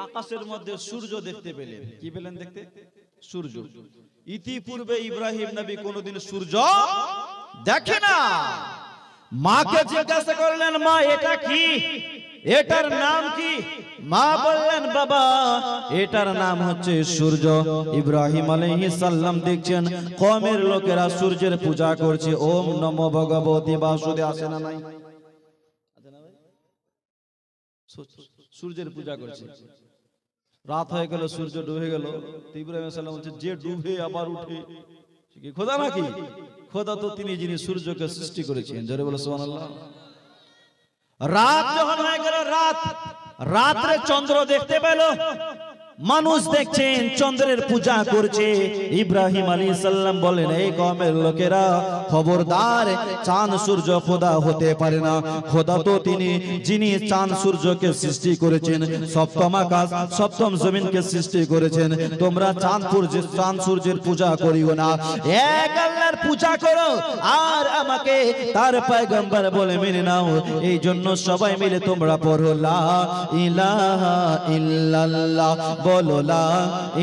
আকাশের মধ্যে সূর্য দেখতে পেলেন। কি পেলেন দেখতে? সূর্য। ইতিপূর্বে ইব্রাহিম নবী কোনদিন সূর্য দেখে না। মাকে জিজ্ঞাসা করলেন, মা এটা কি, এটার নাম কি? মা বললেন, বাবা এটার নাম হচ্ছে সূর্য। ইব্রাহিম আলাইহিস সালাম দেখছেন কওমের লোকেরা সূর্যের পূজা করছে। ওম নমো ভগবতে বাসুদেব, আসে না নাই? সূর্যের পূজা করছে। রাত হয়ে গেল, সূর্য ডুবে গেল। ইব্রাহিম আলাইহিস সালাম বলছে, যে ডুবে আবার উঠে সে কি খোদা নাকি? খোদা তো তিনি যিনি সূর্যকে সৃষ্টি করেছেন। জোরে বলো সুবহানাল্লাহ। রাত যখন হয়ে গেল, রাত্রে চন্দ্র দেখতে পেল। মানুষ দেখছেন চন্দ্রের পূজা করছে। ইব্রাহিম আলাইহিস সালাম বলেন, এই কওমের লোকেরা খবরদার, চাঁদ সূর্য খোদা হতে পারে না। খোদা তো তিনি যিনি চাঁদ সূর্যকে সৃষ্টি করেছেন, সপ্তম আকাশ সপ্তম জমিনকে সৃষ্টি করেছেন। তোমরা চাঁদ সূর্যের পূজা করিও না, এক আল্লাহর পূজা করো আর আমাকে তার পয়গম্বর বলে মেনে নাও। এই জন্য সবাই মিলে তোমরা পড়ো লা ইলাহা ইল্লাল্লাহ, বলো লা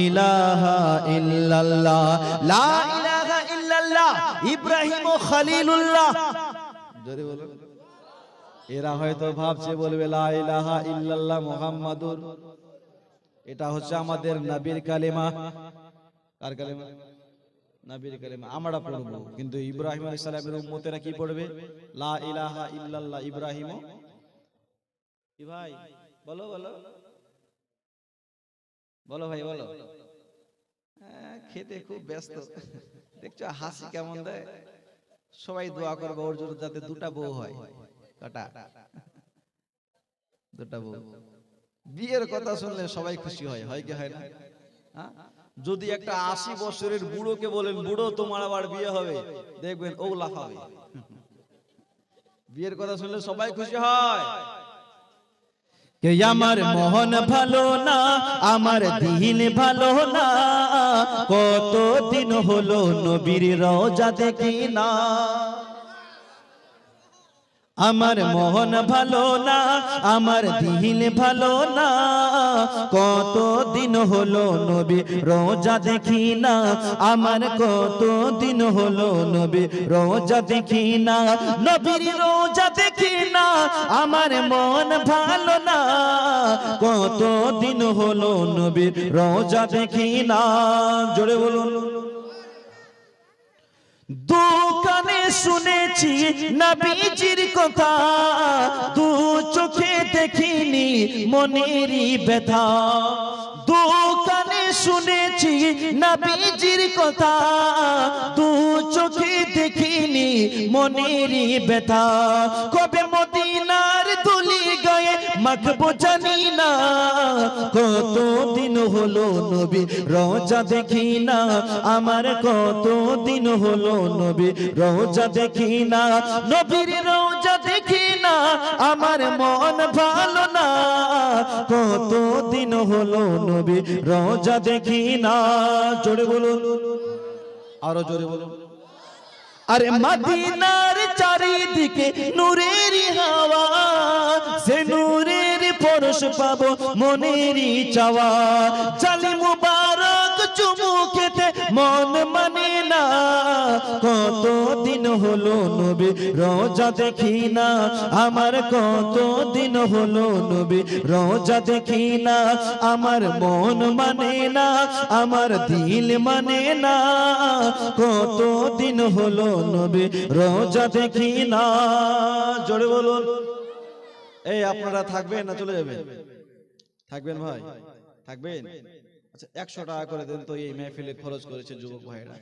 ইলাহা ইল্লাল্লাহ, লা ইলাহা ইল্লাল্লাহ ইব্রাহিম খলিলুল্লাহ। জোরে বলো। এরা হয়তো ভাবছে বলবে লা ইলাহা ইল্লাল্লাহ মুহাম্মাদুর, এটা হচ্ছে আমাদের নবীর কালেমা। কার কালেমা? নবীর কালেমা। আমরা পড়ব, কিন্তু ইব্রাহিম আলাইহিস সালামের উম্মতেরা কি পড়বে? লা ইলাহা ইল্লাল্লাহ ইব্রাহিম। কি ভাই বলো বলো বলো ভাই বলো। খেতে খুব ব্যস্ত দেখছো, হাসি কেমন দেয়। সবাই দোয়া করবে ওর জন্য যাতে দুটা বউ হয়। কটা? দুটা বউ। বিয়ের কথা শুনলে সবাই খুশি হয়, হয় কি হয় না? যদি একটা 80 বছরের বুড়োকে বলেন, বুড়ো তোমার আবার বিয়ে হবে, দেখবেন ও লাফাবে। বিয়ের কথা শুনলে সবাই খুশি হয়। কে আমার মোহন ভালো না, আমার দিন ভালো না, কত দিন হলো নবীর রওজা দেখি না। আমার মোহন ভালো না, আমার দিন ভালো না, কত দিন হলো নবী রোজা দেখি না। আমার কত দিন হলো নবী রোজা দেখি না, নবীর রোজা দেখি না। আমার মন ভালো না, কত দিন হলো নবীর রোজা দেখি না। জোরে বলুন। দোকানে শুনেছি নবীজির কথা, দু চোখে দেখিনি মনেরই ব্যথা। দোকানে শুনেছি নবীজির কথা, দু চোখে দেখিনি মনেরই ব্যথা। কবে মদিনা মাখবো জানি না, কত দিন হলো নবী রোজা দেখি না, আমার কত দিন হলো নবী রোজা দেখি না, নবীর রোজা দেখি না, আমার মন ভালো না, কত দিন হলো নবী রোজা দেখি না। জোরে বলুন, আরো জোরে বলুন। আরে মদিনার চারিদিকে নূরের হাওয়া, সে নূরের পরশ পাবো মনেরই চাওয়া, জালি মুবারক চুমু খেতে মন মানে না, কত দিন হলো নবী রোজা দেখি না, আমার কত দিন হলো নবী রোজা দেখি না, আমার মন মানে না, আমার দিল মানে না, কত দিন হলো নবী রোজা দেখি না। জোরে বলুন। এই আপনারা থাকবেন না চলে যাবেন? থাকবেন ভাই, থাকবেন। আচ্ছা 100 টাকা করে দেন তো, এই মেহফিলে খরচ করেছে যুবক ভাইরা,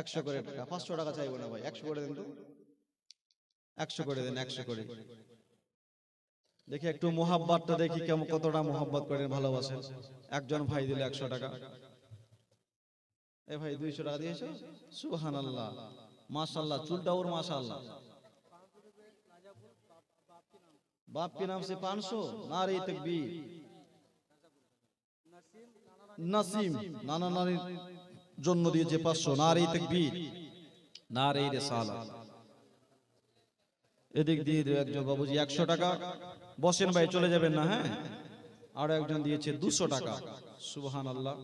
100 করে টাকা, 500 টাকা চাইবো না ভাই, 100 করে দেন তো, 100 করে দেন, 100 করে। দেখি একটু মোহাব্বতটা দেখি কেমন, কতটা মোহাব্বত করেন, ভালোবাসেন। একজন ভাই দিলে 100 টাকা। এ ভাই 200 টাকা দিয়েছো, সুবহানাল্লাহ, माशाल्लाह, चुलटा और माशाल्लाह। बाप के नाम से 500, नारे तकबीर। नसीम नाना नानी জন্য দিয়েছে 500, নারে তাকবীর, নারে রিসালাত। এদিক দিয়ে একজন বাবুজি 100 টাকা। বসেন ভাই, চলে যাবেন না, হ্যাঁ। আর একজন দিয়েছে 200 টাকা, সুবহানাল্লাহ।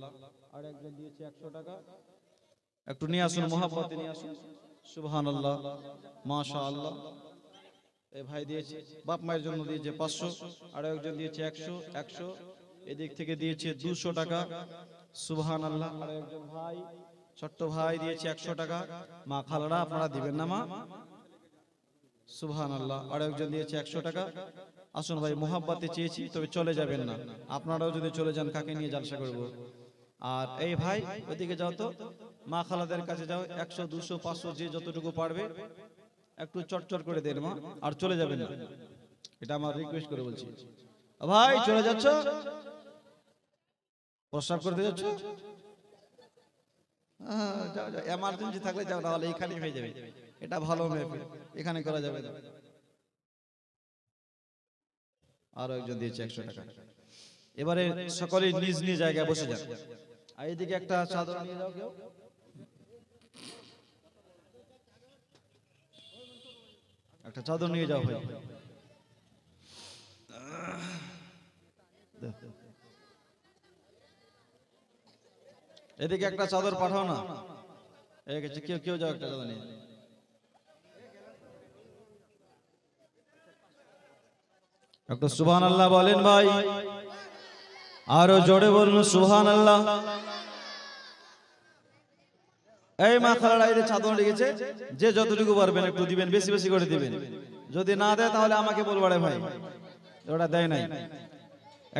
আর একজন দিয়েছে 100 টাকা। একটু নিয়ে আসুন, মোহাব্বতে নিয়ে আসুন, সুবহানাল্লাহ, মাশাআল্লাহ। এই ভাই দিয়েছে, বাপ মায়ের জন্য দিয়েছে 500, আর একজন দিয়েছে 100। এদিক থেকে দিয়েছে 200 টাকা, সুবহানাল্লাহ। আর একজন ভাই, ছোট্ট ভাই দিয়েছে 100 টাকা। মা খালারা আপনারা দিবেন না মা, সুবহানাল্লাহ। আর একজন দিয়েছে 100 টাকা। আসুন ভাই, মোহাব্বতে চেয়েছি, তবে চলে যাবেন না। আপনারাও যদি চলে যান, কাকে নিয়ে জালসা করব? আর এই ভাই ওইদিকে যাও তো, মা খালাদের কাছে যাও, 100, 200, 500 যে যতটুকু পারবে একটু চটচট করে দেন মা, আর চলে যাবেন না, এটা আমার রিকোয়েস্ট করে বলছি। ভাই চলে যাচ্ছ, প্রস্রাব করতে যাচ্ছ? যাও যাও, এমার্জেন্সি থাকলে যাও, নাহলে এখানেই হয়ে যাবে। এটা ভালো মেহফিল, এখানে করা যাবে না। আরো একজন দিয়েছে 100 টাকা। এবারে সকলে নিজ নিজ জায়গায় বসে যান। আর এইদিকে একটা চাদর নিয়ে যাও কেউ, একটা চাদর নিয়ে যাও ভাই। এদিকে একটা চাদর পাঠাও না, কেউ কেউ যাও, একটা চাদর নিয়ে। একটা সুবহানাল্লাহ বলেন ভাই, আরো জোরে বলুন সুবহানাল্লাহ। এই মা খালারা এর চাদর লেগেছে, যে যতটুকু পারবেন একটু দিবেন, বেশি বেশি করে দিবেন। যদি না দেয় তাহলে আমাকে বলবো, রে ভাই ওটা দেয় নাই।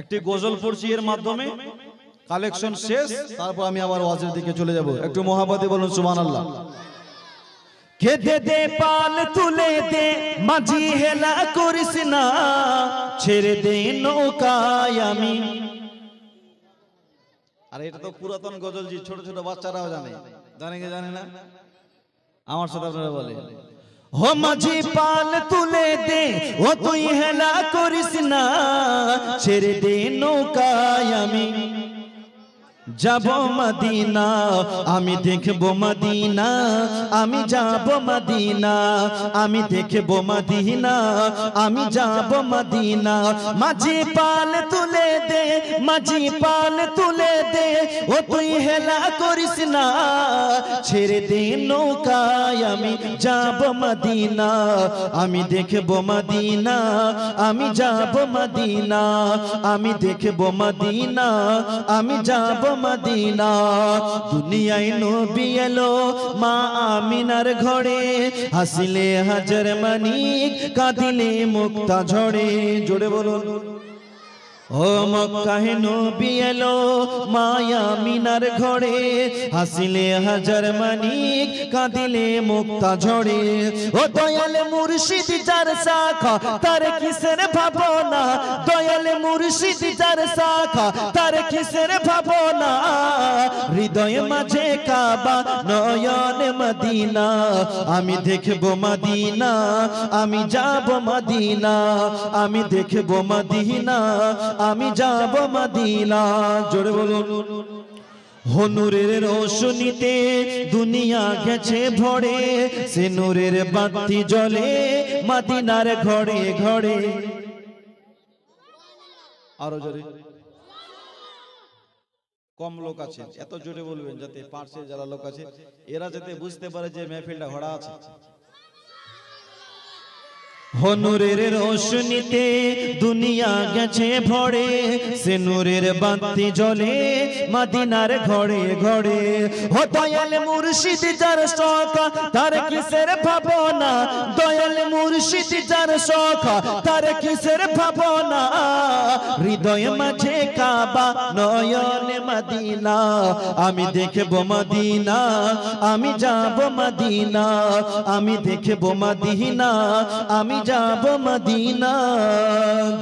একটি গজল পড়ছি, এর মাধ্যমে কালেকশন শেষ, তারপর আমি আবার ওয়াজের দিকে চলে যাব। একটু মোহাব্বতে বলুন সুবহানাল্লাহ। কেঁদে দে পাল তুলে দে, মাঝি হেলা করিস না, ছেড়ে দে নৌকায় আমি। আর এটা তো পুরাতন গজল, জি, ছোট ছোট বাচ্চারাও জানে, জানে কি জানে না? আমার সাথে আপনারা বলে, हो माझी पाल तुले दे ओ तुई हेला करिस ना छेड़े दे नौकाय आमी जाबो मदीना आमी देखबो मदीना आमी जाबो मदीना आमी देखबो मदीना आमी जाबो मदीना माझी पाल तुले दे ओ तुई हेला करिस ना छेड़े दे नौकाय आमी जाबो मदीना आमी देखबो मदीना आमी जाबो मदीना आमी देखबो मदीना आमी जाबो मदीना दुनियाय नबी एलो मा आमिनार घरे हासिले हाजर मानिक कादिले मुक्ता झड़े जोड़े बोलुन ও মক্কায় নবী এলো মায়া মিনার ঘরে, হাসিলে হাজার মানিক কাঁদিলে মুক্তা ঝরে। ও দয়াল মুর্শিদ যার শাখা তার কিসের ভাবনা, দয়াল মুর্শিদ যার শাখা তার কিসের ভাবনা। হৃদয় মাঝে কাবা নয়ন মদিনা, আমি দেখবো মদিনা, আমি যাব মদিনা, আমি দেখবো মদিনা, আমি যাব মদিনা। জোরে বলুন। নূরের রোশনীতে দুনিয়া গেছে ভরে, সে নূরের বাতি জ্বলে মদিনার ঘরে ঘরে। আরো জোরে। কম লোক আছে, এত জোরে বলবেন যাতে পাশে যারা লোক আছে এরা যাতে বুঝতে পারে যে মেহফিলটা ঘোড়া আছে। নূরের রোশনীতে দুনিয়া গেছে ভরে, সে নূরের বাতি জ্বলে মদিনার ঘরে ঘরে। ও দয়াল মুর্শিদ যার শখা তার কিসের ভাবনা, দয়াল মুর্শিদ যার শখা তার কিসের ভাবনা। হৃদয় মাঝে কাবা নয়ন মদিনা, আমি দেখবো মদিনা, আমি যাব মদিনা, আমি দেখবো মদিনা, আমি যাব মদিনা।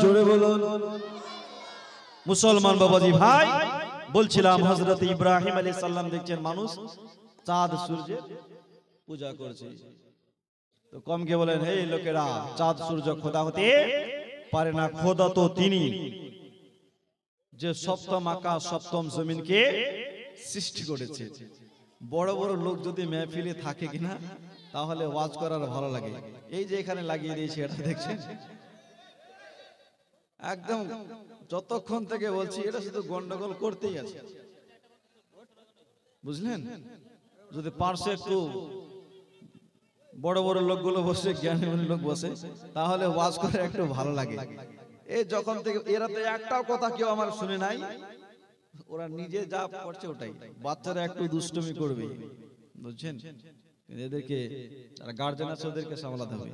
জোরে বলুন। মুসলমান বাবাজি ভাই, বলছিলাম হযরত ইব্রাহিম আলাইহিস সালাম দেখছেন মানুষ চাঁদ সূর্যের পূজা করছে, তো কমকে বলেন হে লোকেরা, চাঁদ সূর্য খোদা হতে পারে না, খোদা তো তিনি যে সপ্তম আকাশ সপ্তম জমিনকে সৃষ্টি করেছে। বড় বড় লোক যদি মেহফিলে থাকে কিনা তাহলে ওয়াজ করার ভালো লাগে। এই যে এখানে লাগিয়ে দিয়েছি এটা দেখছেন, একদম যতক্ষণ থেকে বলছি এটা শুধু গন্ডগোল করতেই আছে, বুঝলেন। যদি পার্শ্বে একটু বড় বড় লোকগুলো বসে, জ্ঞানী লোক বসে, তাহলে ওয়াজ করে একটু ভালো লাগে। এই যখন থেকে এরা তো একটাও কথা কেউ আমার শুনে নাই, ওরা নিজে যা করছে ওটাই। বাচ্চারা একটু দুষ্টুমি করবে, বুঝছেন, এদেরকে যারা গার্জেন আছে ওদেরকে সামলাতে হবে।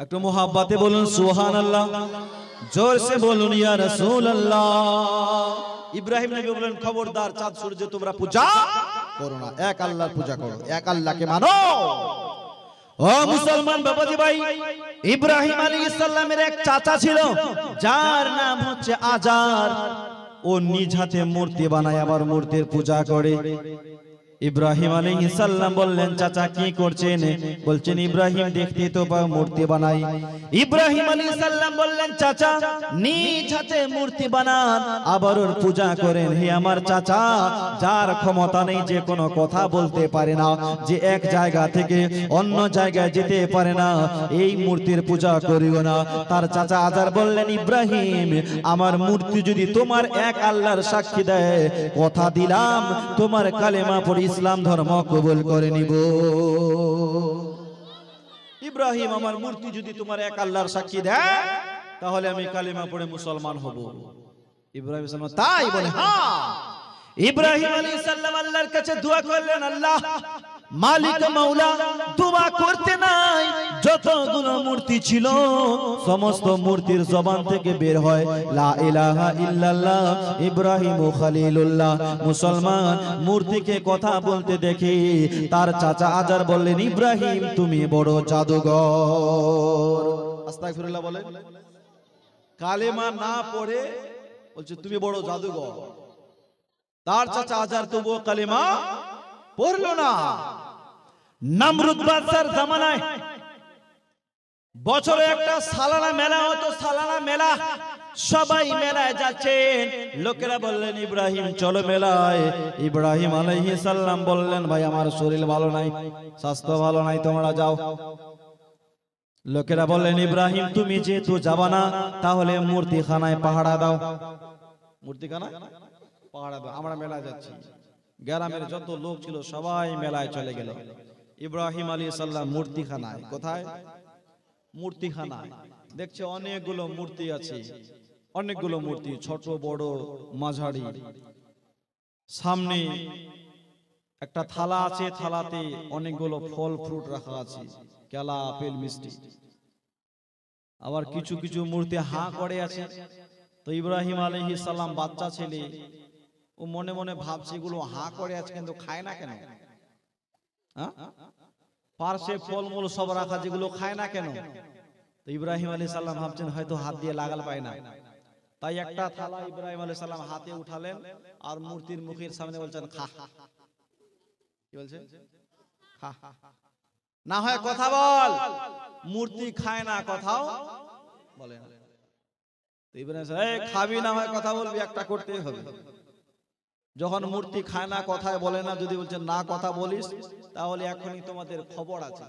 একটু মোহাব্বতে বলুন সুবহানাল্লাহ, জোর সে বলুন ইয়া রাসূলুল্লাহ। ইব্রাহিম নবী বলেন খবরদার চাঁদ সূর্য তোমরা পূজা করো না, এক আল্লাহর পূজা করো, এক আল্লাহকে মানো। ও মুসলমান বাবাজি ভাই, ইব্রাহিম আলাইহিস সালামের এক চাচা ছিল যার নাম হচ্ছে আজার। ও নিজ হাতে মূর্তি বানায়, আবার মূর্তির পূজা করে। ইব্রাহিম আলাইহিস সালাম বললেন চাচা কি করছেন? বলছেন ইব্রাহিম দেখতে তো মূর্তি বানাই। ইব্রাহিম আলাইহিস সালাম বললেন চাচা নিজ হাতে মূর্তি বানান, আবার ওর পূজা করেন। হে আমার চাচা, যার ক্ষমতা নেই, যে কোনো কথা বলতে পারে না, যে এক জায়গা থেকে অন্য জায়গায় যেতে পারে না, এই মূর্তির পূজা করিও না। তার চাচা আজার বললেন ইব্রাহিম, আমার মূর্তি যদি তোমার এক আল্লাহর সাক্ষী দেয়, কথা দিলাম তোমার কালেমা পড়ে ইসলাম ধর্ম কবুল করে নিব। ইব্রাহিম, আমার মূর্তি যদি তোমার এক আল্লাহর সাক্ষী দেয় তাহলে আমি কালেমা পড়ে মুসলমান হব। ইব্রাহিম তাই বলে হ্যাঁ। ইব্রাহিম আলাইহিস সালাম আল্লাহর কাছে দোয়া করলেন, আল্লাহ মালিক মাওলা, দোয়া করতে নাই যতগুলো মূর্তি ছিল সমস্ত মূর্তির জবান থেকে বের হয় লা ইলাহা ইল্লাল্লাহ ইব্রাহিম খলিলুল্লাহ। মুসলমান মূর্তিকে কথা বলতে দেখি তার চাচা আজার বললেন ইব্রাহিম তুমি বড় জাদুঘর। আস্তাগফিরুল্লাহ বলে, কালেমা না পড়ে বলছে তুমি বড় জাদুঘর। তার চাচা আজার তবুও কালেমা পড়লো না। নমরুদ বাদশার জামানায় বছরে একটা সালানা মেলা হতো, সালানা মেলা। সবাই মেলায় যাচ্ছেন, লোকেরা বললেন ইব্রাহিম চলো মেলায়। ইব্রাহিম আলাইহিস সালাম বললেন ভাই আমার শরীর ভালো নাই, স্বাস্থ্য ভালো নাই, তোমরা যাও। লোকেরা বললেন ইব্রাহিম তুমি যেহেতু যাবা না তাহলে মূর্তিখানায় পাহারা দাও। মূর্তিখানায় পাহারা দাও, আমরা মেলায় যাচ্ছি। গ্রামের যত লোক ছিল সবাই মেলায় চলে গেল। ইব্রাহিম আলাইহিস সালাম মূর্তিখানায়, কোথায়? মূর্তিখানায়। দেখছে অনেকগুলো মূর্তি আছে, অনেকগুলো মূর্তি, ছোট বড় মাঝারি। সামনে একটা থালা আছে, থালাতে অনেকগুলো ফল ফ্রুট রাখা আছে, কেলা আপেল মিষ্টি। আবার কিছু কিছু মূর্তি হাঁ করে আছে, তো ইব্রাহিম আলাইহিস সালাম বাচ্চা ছেলে, ও মনে মনে ভাবছে এগুলো হাঁ করে আছে কিন্তু খায় না কেন? হ্যাঁ, পার্শ্বে ফলমূল সব রাখা, যেগুলো খায় না কেন? তো ইব্রাহিম আলাইহিস সালাম ভাবছেন হয়তো হাত দিয়ে লাগাল পায় না, তাই একটা থালা ইব্রাহিম আলাইহিস সালাম হাতে উঠালেন আর মূর্তির মুখের সামনে বলছেন খা। কি বলছে? খা, না হয় কথা বল। মূর্তি খায় না, কথাও বলে না। তো ইব্রাহিম খাবি না হয় কথা বলবি, একটা করতেই হবে। যখন মূর্তি খায় না, কথায় বলে না, যদি বলছেন না কথা বলিস, তাহলে এখনই তোমাদের খবর আছে,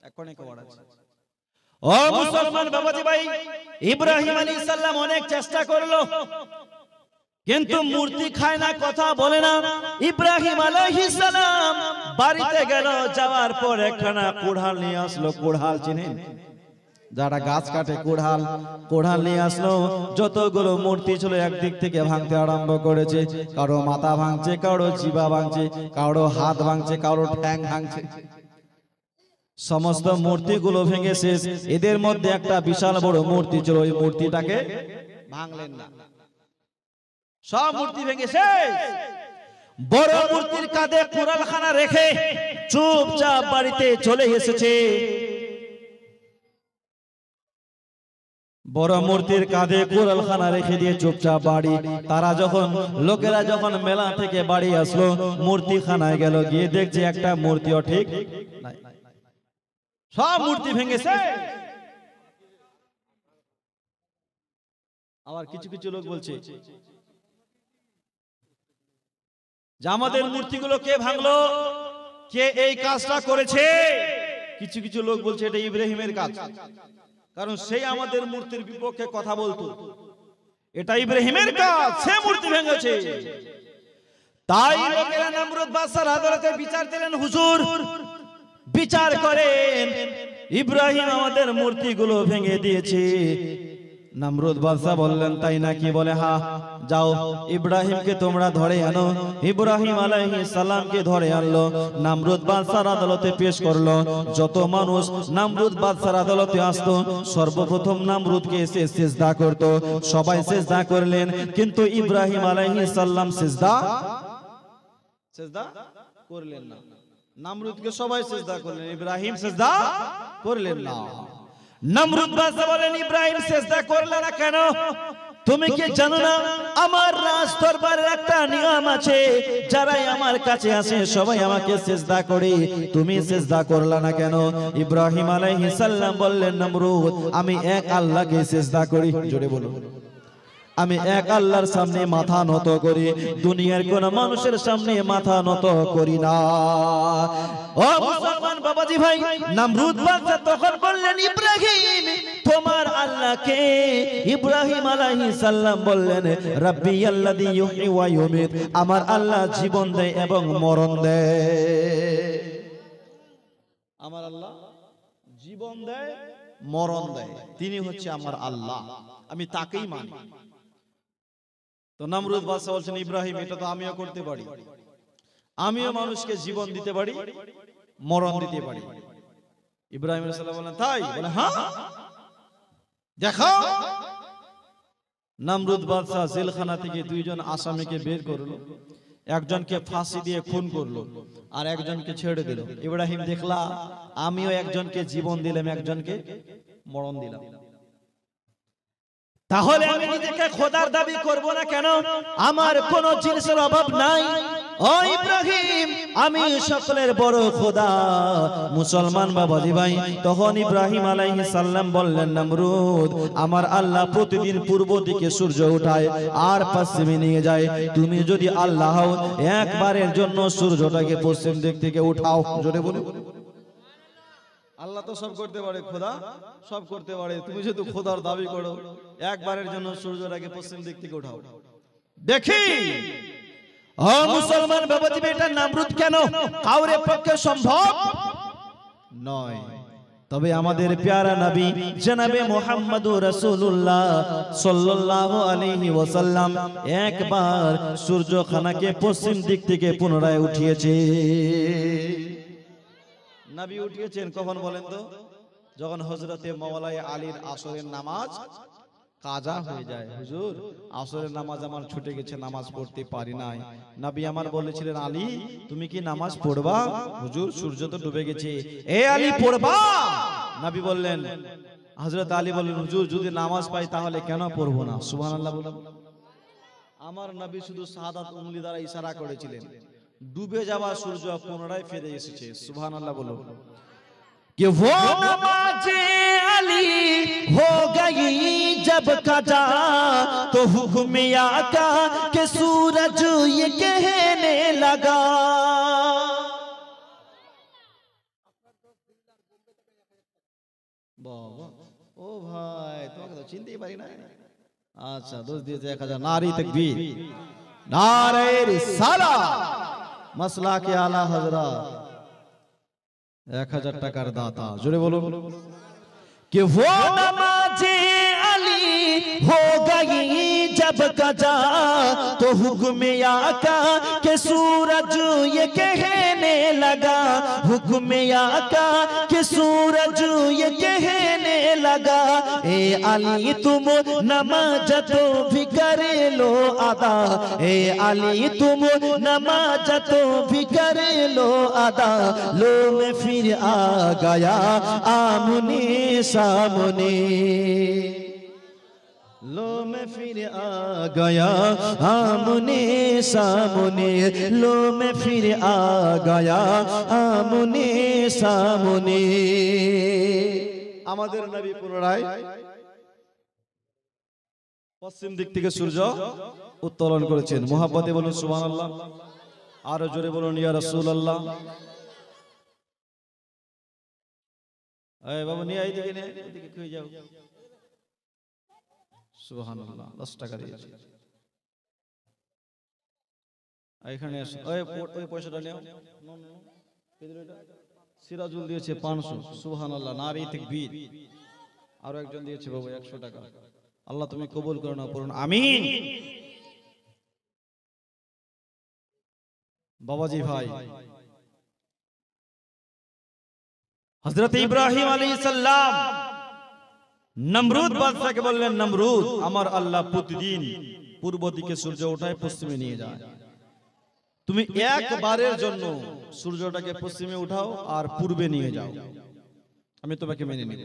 এখনই খবর আছে। ও মুসলমান বাবাজি ভাই, ইব্রাহিম আলাইহিস সালাম অনেক চেষ্টা করলো, কিন্তু মূর্তি খায় না, কথা বলে না। ইব্রাহিম আলাইহিস সালাম বাড়িতে গেল, যাওয়ার পর একখানা কুড়াল নিয়ে আসলো। কুড়াল চিনেন? যারা গাছ কাটে, কুড়াল। কুড়াল নিয়ে আসলো, যতগুলো মূর্তি ছিল একদিক থেকে ভাঙতে আরম্ভ করেছে। কারো মাথা ভাঙছে, কারো জিবা ভাঙছে, কারো হাত ভাঙছে, কারো ঠ্যাং ভাঙছে। সমস্ত মূর্তিগুলো ভেঙে শেষ। এদের মধ্যে একটা বিশাল বড় মূর্তি ছিল, ওই মূর্তিটাকে ভাঙলেন না। সব মূর্তি ভেঙে শেষ। বড় মূর্তির কাঁধে কুড়ালখানা রেখে চুপচাপ বাড়িতে চলে এসেছে। বড় মূর্তির কাঁধে কুড়ালখানা রেখে দিয়ে চুপচাপ বাড়ি। তারা যখন, লোকেরা যখন মেলা থেকে বাড়ি আসলো, মূর্তিখানায় গেল, গিয়ে দেখছে একটা মূর্তিও ঠিক নাই, সব মূর্তি ভেঙেছে। আবার কিছু কিছু লোক বলছে যে আমাদের মূর্তিগুলো কে ভাঙলো, কে এই কাজটা করেছে? কিছু কিছু লোক বলছে এটা ইব্রাহিমের কাজ, কারণ সেই আমাদের মূর্তির বিপক্ষে কথা বলতো। এটা ইব্রাহিমের কাজ, সে মূর্তি ভেঙেছে। তাই লোকেরা নমরুদ বাদশার আদালতে বিচার দিলেন। হুজুর, বিচার করেন, ইব্রাহিম আমাদের মূর্তিগুলো ভেঙে দিয়েছে। নমরুদ বাদশা বললেন তাই নাকি? বলে হ্যাঁ, যাও ইব্রাহিমকে তোমরা ধরে আনো। ইব্রাহিম আলাইহিস সালামকে ধরে আনলো, নমরুদ বাদশার আদালতে পেশ করলো। যত মানুষ নমরুদ বাদশার আদালতে আসতো, সর্বপ্রথম নমরুদকে এসে সিজদা করত। সবাই সিজদা করলেন, কিন্তু ইব্রাহিম আলাইহিস সালাম সিজদা করলেন না। নমরুদকে সবাই সিজদা করলেন, ইব্রাহিম সিজদা করলেন না। নমরুদ বাদশা বলেন, ইব্রাহিম সিজদা করলে না কেন? তুমি কি জানো না আমার রাজ দরবারের একটা নিয়ম আছে, যারাই আমার কাছে আসে সবাই আমাকে সিজদা করে, তুমি সিজদা করলা না কেন? ইব্রাহিম আলাইহিস সালাম বললেন, নমরুদ, আমি এক আল্লাহকে সিজদা করি। জোরে বলুন, আমি এক আল্লাহর সামনে মাথা নত করি, দুনিয়ার কোন মানুষের সামনে মাথা নত করি না। ও মুসলমান বাবাজি ভাই, নমরুদ বাদশা তখন বললেন, ইব্রাহিম তোমার আল্লাহ কে? ইব্রাহিম আলাইহিস সালাম বললেন, রাব্বি আল্লাযী ইউহয়ী ওয়া ইউমীত, আমার আল্লাহ জীবন দেয় এবং মরণ দেয়। আমার আল্লাহ জীবন দেয়, মরণ দেয়, তিনি হচ্ছে আমার আল্লাহ, আমি তাকেই মানি। তো নমরুদ বাদশা বলছেন, ইব্রাহিম এটা তো আমিও করতে পারি, আমিও মানুষকে জীবন দিতে পারি, মরণ দিতে পারি। ইব্রাহিম আলাইহিস সালাম বলেন, তাই? বলে হ্যাঁ, দেখো। নমরুদ বাদশা জেলখানা থেকে দুইজন আসামিকে বের করলো, একজনকে ফাঁসি দিয়ে খুন করলো আর একজনকে ছেড়ে দিল। ইব্রাহিম দেখলা, আমিও একজনকে জীবন দিলাম, একজনকে মরণ দিলাম। তাহলে আমি নিজেকে খোদার দাবি করব না কেন? আমার কোন জিনিসের অভাব নাই। ও ইব্রাহিম, আমি সকলের বড় খোদা। মুসলমান বাবাজি ভাই, তখন ইব্রাহিম আলাইহিস সালাম বললেন, নমরুদ, আমার আল্লাহ প্রতিদিন পূর্ব দিকে সূর্য উঠায় আর পশ্চিমে নিয়ে যায়। তুমি যদি আল্লাহ হও, একবারের জন্য সূর্যটাকে পশ্চিম দিক থেকে উঠাও। জোরে বলুন। আল্লাহ তো সব করতে পারে, খোদা সব করতে পারে, তুমি যেহেতু খোদার দাবি করো, একবারের জন্য সূর্যটাকে পশ্চিম দিক থেকে উঠাও দেখি। ও মুসলমান বাবাজি, এটা নমরুদ কেন কাউরে পক্ষে সম্ভব নয়। তবে আমাদের প্যারা নবী জনাবে মুহাম্মদুর রাসূলুল্লাহ সাল্লাল্লাহু আলাইহি ওয়াসাল্লাম একবার সূর্যখানাকে পশ্চিম দিক থেকে পুনরায় উঠিয়েছে। নবী উঠিয়েছেন কখন বলেন তো? যখন হযরতে মাওলানা আলীর আসরের নামাজ কাজা হয়ে যায়। হুজুর আসরের নামাজ আমার ছুটে গেছে, নামাজ পড়তে পারি নাই। নবী আমার বলেছিলেন, আলী তুমি কি নামাজ পড়বা? হুজুর সূর্য তো ডুবে গেছে। এ আলী পড়বা? নবী বললেন, হযরত আলী বললেন, হুজুর যদি নামাজ পাই তাহলে কেন পড়বো না? সুবহানাল্লাহ বলুন। আমার নবী শুধু শাহাদাত উংলি দ্বারা ইশারা করেছিলেন, ডুবে যাওয়া সূর্য পুনরায় ফিরে এসেছে। সুবহানাল্লাহ বলুন। कि वो नमाज़े अली हो गई जब कजा तो हुक्म आका के सूरज ये कहने लगा। বাবা ও ভাই, তোমাকে তো চিনতেই পারি না। আচ্ছা দোষ দিয়েছে 1000। নারী তাকবীর, নারে রিসালাত, মাসলা কে আলা হযরত, 1000 টাকার দাতা। জোরে বলুন। कि वो नमाज़े अली हो गई जब कजा तो हुक्म आका के सूरज ये कहने लगा। हुक्म आका के सूरज ये कहने लगा, ए अली तुम नमाज तो भी कर लो अदा। ए अली तुम नमाज तो भी कर लो अदा। लो मैं फिर आ गया आमने सामने, लो मैं फिर आ गया आमने सामने, लो मैं फिर आ गया आमने सामने। আমাদের নবী পুনরায় পশ্চিম দিক থেকে সূর্য উত্তোলন করেছেন। মুহাব্বতে বলুন সুবহানাল্লাহ, আরো জোরে বলুন ইয়া রাসূলুল্লাহ। এই বাবু নিয়ে এইদিকে নে, এদিকে কই যাও। সুবহানাল্লাহ, 10 টাকা দিয়েছি। এখানে এসো, ওই পয়সাটা নাও। সিরাজুল দিয়েছে 500। সুবহানাল্লাহ, নারী তাকবীর। আরো একজন দিয়েছে বাবু 100 টাকা। আল্লাহ তুমি কবুল করো না, পড়ুন আমিন। বাবাজি ভাই, हजरत इब्राहिम अलैहिस्सलाम नमरूद बादशाहকে বললেন, নমরুদ আমার আল্লাহ প্রতিদিন পূর্ব দিকে সূর্য ওঠায় পশ্চিমে নিয়ে যায়, তুমি একবারের জন্য সূর্যটাকে পশ্চিমে উঠাও আর পূর্বে নিয়ে যাও, আমি তোমাকে মেনে নিব।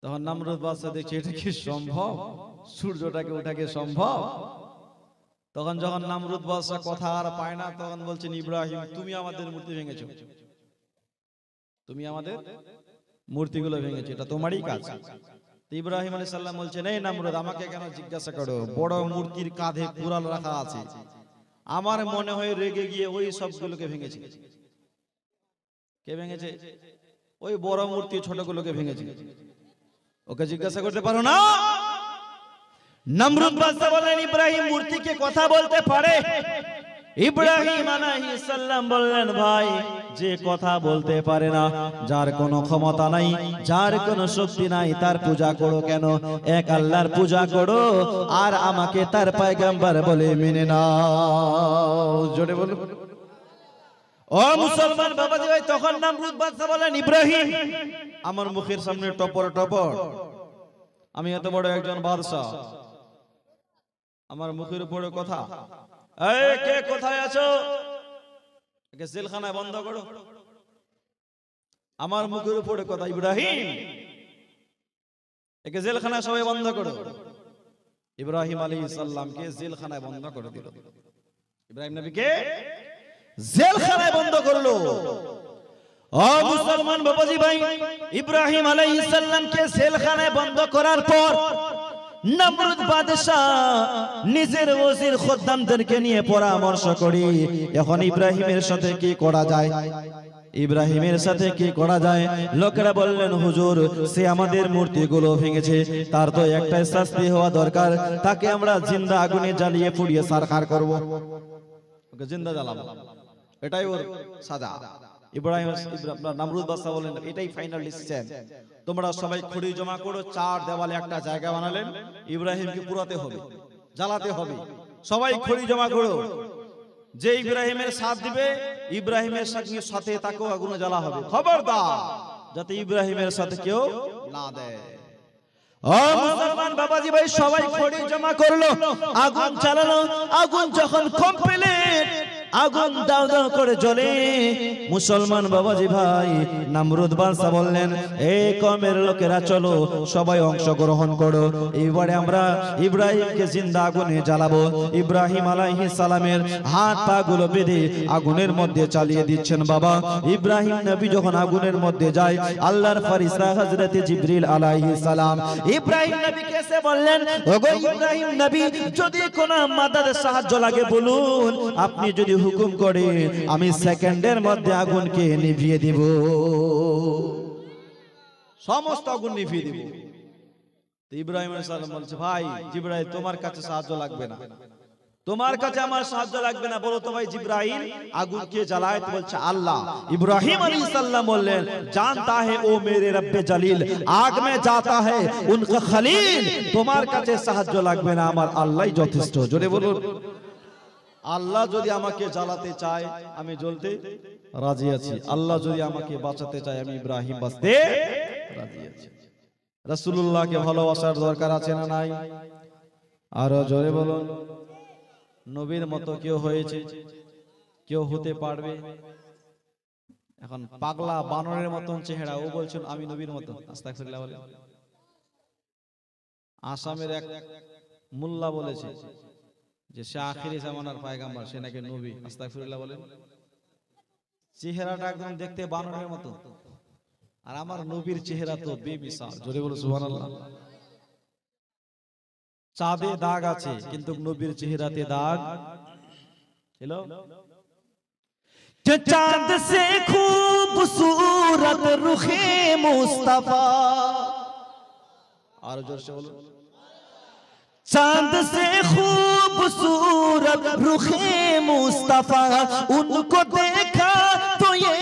তখন নমরুদ বাদশা দেখছে এটা কি সম্ভব? সূর্যটাকে উঠাকে সম্ভব? তখন যখন নমরুদ বাদশা কথা আর পায় না, তখন বলছেন, ইব্রাহিম তুমি আমাদের মূর্তি ভেঙেছো, তুমি আমাদের মূর্তিগুলো ভেঙেছো, এটা তোমারই কাজ। তো ইব্রাহিম আলাইহিস সালাম বলছেন, এই নমরুদ আমাকে কেন জিজ্ঞাসা করো? বড় মূর্তির কাঁধে কুড়াল রাখা আছে, আমার মনে হয় রেগে গিয়ে ওই সবগুলোকে ভেঙেছে। কে ভেঙেছে? ওই বড় মূর্তি ছোটগুলোকে ভেঙেছে, ওকে জিজ্ঞাসা করতে পারো না? নমরুদ বাদশা বললেন, ইব্রাহিম মূর্তিকে কথা বলতে পারে? ইব্রাহিম আলাইহিস সালাম বললেন, ভাই যে কথা বলতে পারে না, যার কোনো ক্ষমতা নাই, যার কোনো শক্তি নাই, তার পূজা করো কেন? এক আল্লাহর পূজা করো আর আমাকে তার পয়গম্বর বলে মেনে নাও। জোরে বলুন। ও মুসলমান বাবাজি ভাই, তখন নমরুদ বাদশা বলেন, ইব্রাহিম আমার মুখের সামনে টপর টপর, আমি এত বড় একজন বাদশা, আমার মুখের উপরে কথা। এই কে কোথায় আছো? একে জেলখানায় বন্ধ করো। আমার মুখের উপরে কথা, ইব্রাহিম একে জেলখানায় সবাই বন্ধ করো। ইব্রাহিম আলাইহিস সালামকে জেলখানায় বন্ধ করে দিল। ইব্রাহিম নবীকে জেলখানায় বন্ধ করলো। ও মুসলমান বাবাজি ভাই, ইব্রাহিম আলাইহিস সালামকে জেলখানায় বন্ধ করার পর নমরুদ বাদশা নিজের ওজির খদ্দামদেরকে নিয়ে পরামর্শ করি, এখন ইব্রাহিমের সাথে কি করা যায়? ইব্রাহিমের সাথে কি করা যায়? লোকেরা বললেন, হুজুর সে আমাদের মূর্তিগুলো ভেঙেছে, তার তো একটাই শাস্তি হওয়া দরকার, তাকে আমরা জিন্দা আগুনে জ্বালিয়ে পুড়িয়ে সারখার করব। ওকে জিন্দা জ্বালাবো, এটাই ওর সাজা। ইব্রাহিম নমরুদ বাদশা বলেন, এটাই ফাইনাল ডিসিশন, তোমরা সবাই খড়ি জমা করো। 4 দেওয়ালে একটা জায়গা বানালেন, ইব্রাহিমকে পুরাতে হবে, জ্বালাতে হবে। সবাই খড়ি জমা করো, যে ইব্রাহিমের সাথ দিবে ইব্রাহিমের সাথে তাকেও আগুনে জ্বালা হবে। খবরদার যাতে ইব্রাহিমের সাথে কেউ না দেয়। ও মুসলমান বাবাজি ভাই, সবাই খড়ি জমা করলো, আগুন চালালো। আগুন যখন কমপ্লিট, আগুন দাও দাও করে জ্বলে, মুসলমান বাবাজি ভাই নমরুদ বাদশা বললেন, এই কওমের লোকেরা চলো সবাই অংশগ্রহণ করো, এবারে আমরা ইব্রাহিমকে জিন্দা আগুনে জ্বালাবো। ইব্রাহিম আলাইহিস সালামের হাত পা গুলো বেঁধে আগুনের মধ্যে চালিয়ে দিচ্ছেন। বাবা ইব্রাহিম নবী যখন আগুনের মধ্যে যায়, আল্লাহর ফেরেশতা হযরত জিবরিল আলাইহিস সালাম ইব্রাহিম নবীকে এসে বললেন, ওগো ইব্রাহিম নবী, যদি কোনো মাদাদের সাহায্য লাগে বলুন, আপনি যদি হুকুম করে আমি সেকেন্ডের মধ্যে আগুনকে নিভিয়ে দিব, সমস্ত আগুন নিভিয়ে দিব। তো ইব্রাহিম আলাইহিস সালাম বলছে, ভাই জিবরাইল তোমার কাছে সাহায্য লাগবে না, তোমার কাছে আমার সাহায্য লাগবে না। বলো তো ভাই জিবরাইল আগুন কে জ্বালায়? তো বলছে আল্লাহ। ইব্রাহিম আলাইহিস সালাম বললেন, জানতা है ओ मेरे रब्बे जलील, आग में जाता है उनका खलील, তোমার কাছে সাহায্য লাগবে না, আমার আল্লাহই যথেষ্ট। জোরে বলুন। আল্লাহ যদি আমাকে জ্বালাতে চায় আমি জ্বলতে রাজি আছি, আল্লাহ যদি আমাকে বাঁচাতে চায় আমি ইব্রাহিম বাঁচতে রাজি আছি। রাসূলুল্লাহকে ভালোবাসার দরকার আছে না নাই? আরো জোরে বলুন। নবীর মতো কেউ হয়েছে, কেউ হতে পারবে? এখন পাগলা বানরের মতন চেহারা, ও বলছেন আমি নবীর মতো। আস্তাগফিরুল্লাহ বলে। আসামের এক মোল্লা বলেছে যে সে আখিরি জামানার পয়গম্বর, সে নাকি নবী। আস্তাগফিরুল্লাহ বলেন। চেহারাটা একদম দেখতে বানরের মতো, আর আমার নবীর চেহারা তো বেমিসাল। জোরে বলো সুবহানাল্লাহ। চাঁদে দাগ আছে কিন্তু নবীর চেহারাতে দাগ ছিল। चांद से खूबसूरत रुखे मुस्तफा, আর জোরসে বলো। चांद से खूबसूरत रुखे मुस्तफा, उनको देखा तो ये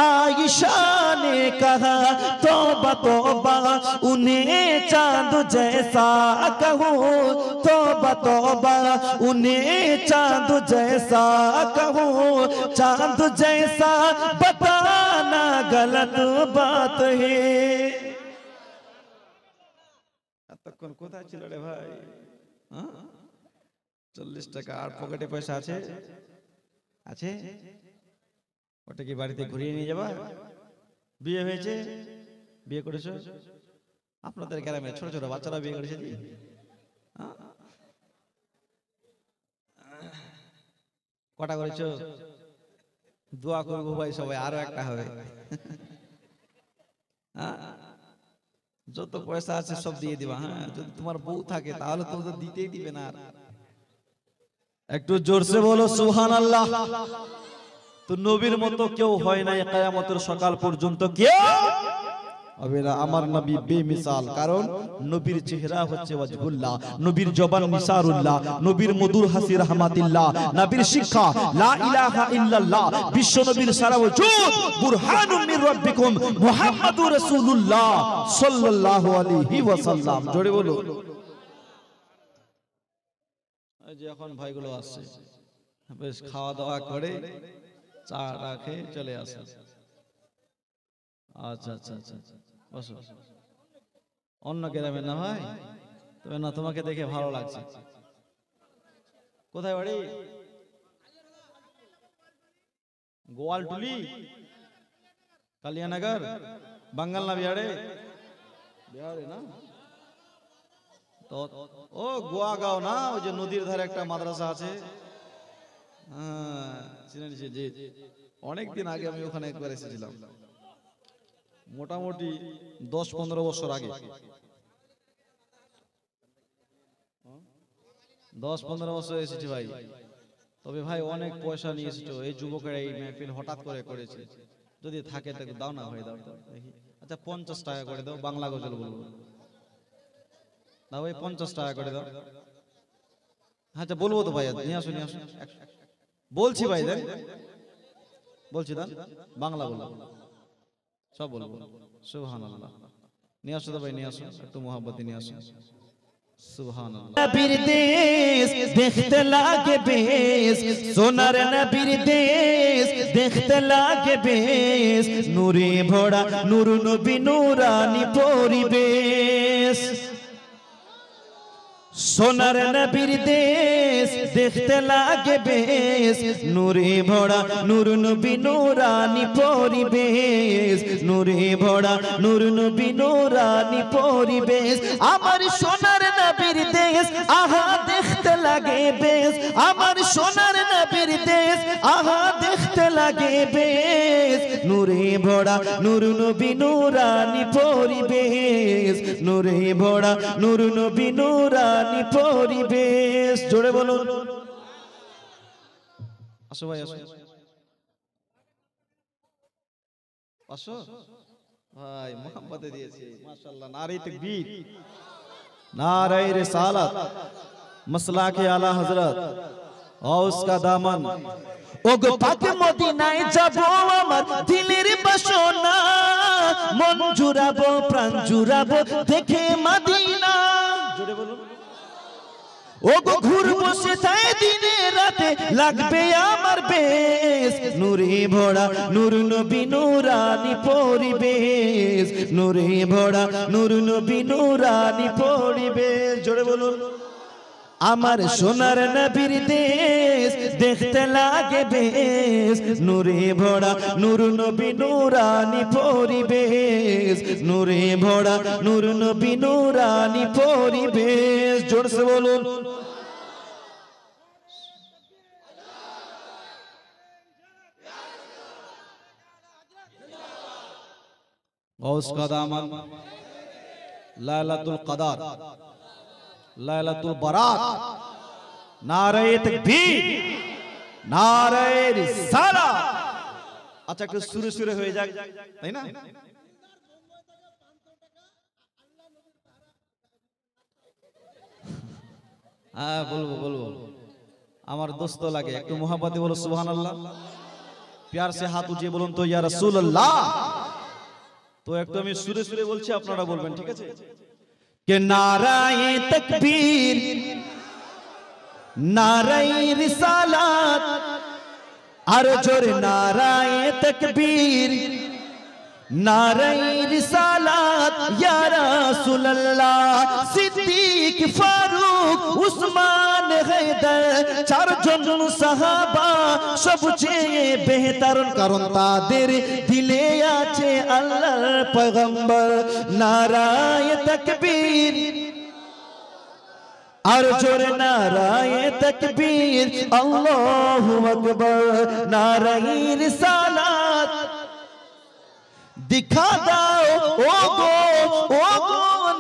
आयशा ने कहा, तौबा तौबा उन्हें चांद जैसा कहूँ, तौबा तौबा उन्हें चांद जैसा कहूँ, चांद जैसा बताना गलत बात है। এতক্ষণ কোথায় ছিল রে ভাই? 40 টাকা আর পকেটে পয়সা আছে? আছে? ওটা কি বাড়িতে ঘুরিয়ে নিয়ে যাবা? বিয়ে হয়েছে? বিয়ে করেছো? আপনাদের গ্রামে ছোট ছোট বাচ্চারা বিয়ে করেছে? কটা করেছো? দোয়া করবো ভাই সবাই, আরো একটা হবে। যত পয়সা আছে সব দিয়ে দিবা। হ্যাঁ, যদি তোমার বউ থাকে তাহলে তো দিতেই দিবে না। আর একটু জোরসে বলো সুবহানাল্লাহ। তো নবীর মতো কেউ হয় নাই কিয়ামতের সকাল পর্যন্ত, কেউ হবে না। আমার নবী বেমিসাল, কারণ নবীর চেহারা হচ্ছে ওয়াজহুল্লাহ, নবীর জবান নিসারুল্লাহ, নবীর মধুর হাসি রাহমাতিল্লাহ, নবীর শিক্ষা লা ইলাহা ইল্লাল্লাহ, বিশ্ব নবীর সারা ওজুদ বুরহানুম মির রাব্বিকুম মুহাম্মাদুর রাসূলুল্লাহ সাল্লাল্লাহু আলাইহি ওয়াসাল্লাম। জোরে বলো। এই যে এখন ভাইগুলো আসছে, বেশ খাওয়া দাওয়া করে চা টা খেয়ে চলে আসে। আচ্ছা আচ্ছা আচ্ছা, বসো। অন্য গ্রামে না ভাই? তবে না, তোমাকে দেখে ভালো লাগছে। কোথায় বাড়ি? গোয়ালটুলি, কালিয়ানগর, বাঙ্গাল না বিহারে? বিহারে না? তো ও গোয়াগাঁও না, ওই যে নদীর ধারে একটা মাদ্রাসা আছে। হ্যাঁ চিনেছি, জি। অনেকদিন আগে আমি ওখানে একবার এসেছিলাম, মোটামুটি 10-15 বছর আগে। 10-15 বছর এসেছি ভাই। তবে ভাই অনেক পয়সা নিয়ে এসেছো। এই যুবকেরা এই মেহফিল হঠাৎ করে করেছে, যদি থাকে তাকে দাও না ভাই, দাও তো দেখি। আচ্ছা 50 টাকা করে দাও, বাংলা গজল বলবো। দাও ভাই 50 টাকা করে দাও। আচ্ছা বলবো তো ভাই, নিয়ে আসো নিয়ে আসো। বলছি ভাই, দেন বলছি, দান বাংলা বলবো, সব বলবো। সুবহানাল্লাহ। নিয়ে আসো তো ভাই, নিয়ে আসো, একটু মোহাব্বতে নিয়ে আসো। সুবহানাল্লাহ। নবীর দেশ দেখতে লাগে বেশ, সোনার নবীর দেশ দেখতে লাগে বেশ, নূরে ভরা নূর নবী নূরানি পরিবেশ। সোনার নবীর দেশ দেখতে লাগে বেশ, নূরে ভরা নূর নবী নূরানি পরিবেশ, নূরে ভরা নূর নবী নূরানি পরিবেশ। আমার সোনার নবীর দেশ আহা দেখতে লাগে বেশ, আমার সোনার নবীর দেশ আহা দেখতে লাগে বেশ, নূরে ভরা নূর নবী নূরানি পরিবেশ, নূরে ভরা নূর নবী নূরানি পরিবেশ। জোরে বলুন। আসো ভাই আসো, আসো ভাই, মোহাম্মদে দিয়েছে মাশাআল্লাহ। নারে তাকবীর, নারে রিসালাত, মাসলাকে আলা হযরত গাউস কা দামন। ওগো পাক মদিনায় যাবো আমার দিলের বাসনা, মন জুড়াবো প্রাণ জুড়াবো দেখে মদিনা। জোরে বলুন। ওগো ঘুরবো সেথায় দিনে রাতে লাগবে আমার বেশ, নূরে ভরা নূর নবী নূরানি পরিবেশ, নূরে ভরা নূর নবী নূরানি পরিবেশ। জোরে বলুন। আমার সোনার নবীর দেশ দেখতে লাগে বেশ, নূরে ভরা নূর নবী নূরানি পরিবেশ, নূরে ভরা নূর নবী নূরানি পরিবেশ। জোরসে বলুন। গাউস কা দামন, লাইলাতুল কদর, লাইলাতুল বারাত। নারে তাকবীর, নারে রিসালাত। আচ্ছা একটু সুরে সুরে হয়ে যাক, তাই না? হ্যাঁ বলবো বলবো, আমার দোস্ত লাগে। একটু মোহাব্বতে বলো সুবহানাল্লাহ। প্যার সে হাত উঠিয়ে বলুন তো ইয়া রাসূলুল্লাহ। তো একটু আমি সুরে সুরে বলছি, আপনারা বলবেন, ঠিক আছে? के नाराए तकबीर, नाराए रिसालत, अरे जोर नाराए तकबीर, नाराए रिसालत, या रसूल अल्लाह। सिद्दीक फारूक उस्मान हैदर চারজন সাহাবা সবচেয়ে বেহতর, কারণ তাদের দিলে আছে আল্লাহর পয়গম্বর। নারায়ে তাকবীর, আর জোরে নারায়ে তাকবীর, আল্লাহু আকবার। নারায়ে রিসালাত दिखा दाओ ओ गो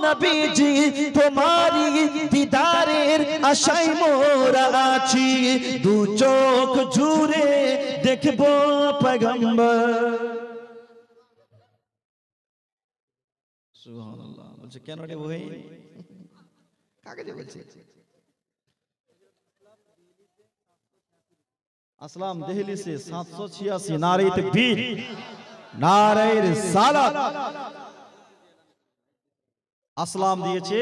नबीजी, तुम्हारी दीदारेर आशाय मोरा आছি, দু চোখ জুড়ে দেখবো পয়গম্বর। সুবহানাল্লাহ। বলছে কেন রে ভাই, কাকে যে বলছে? আসলাম দিল্লি से 786। নারে তাকবীর, নারে রিসালাত। আসলাম দিয়েছে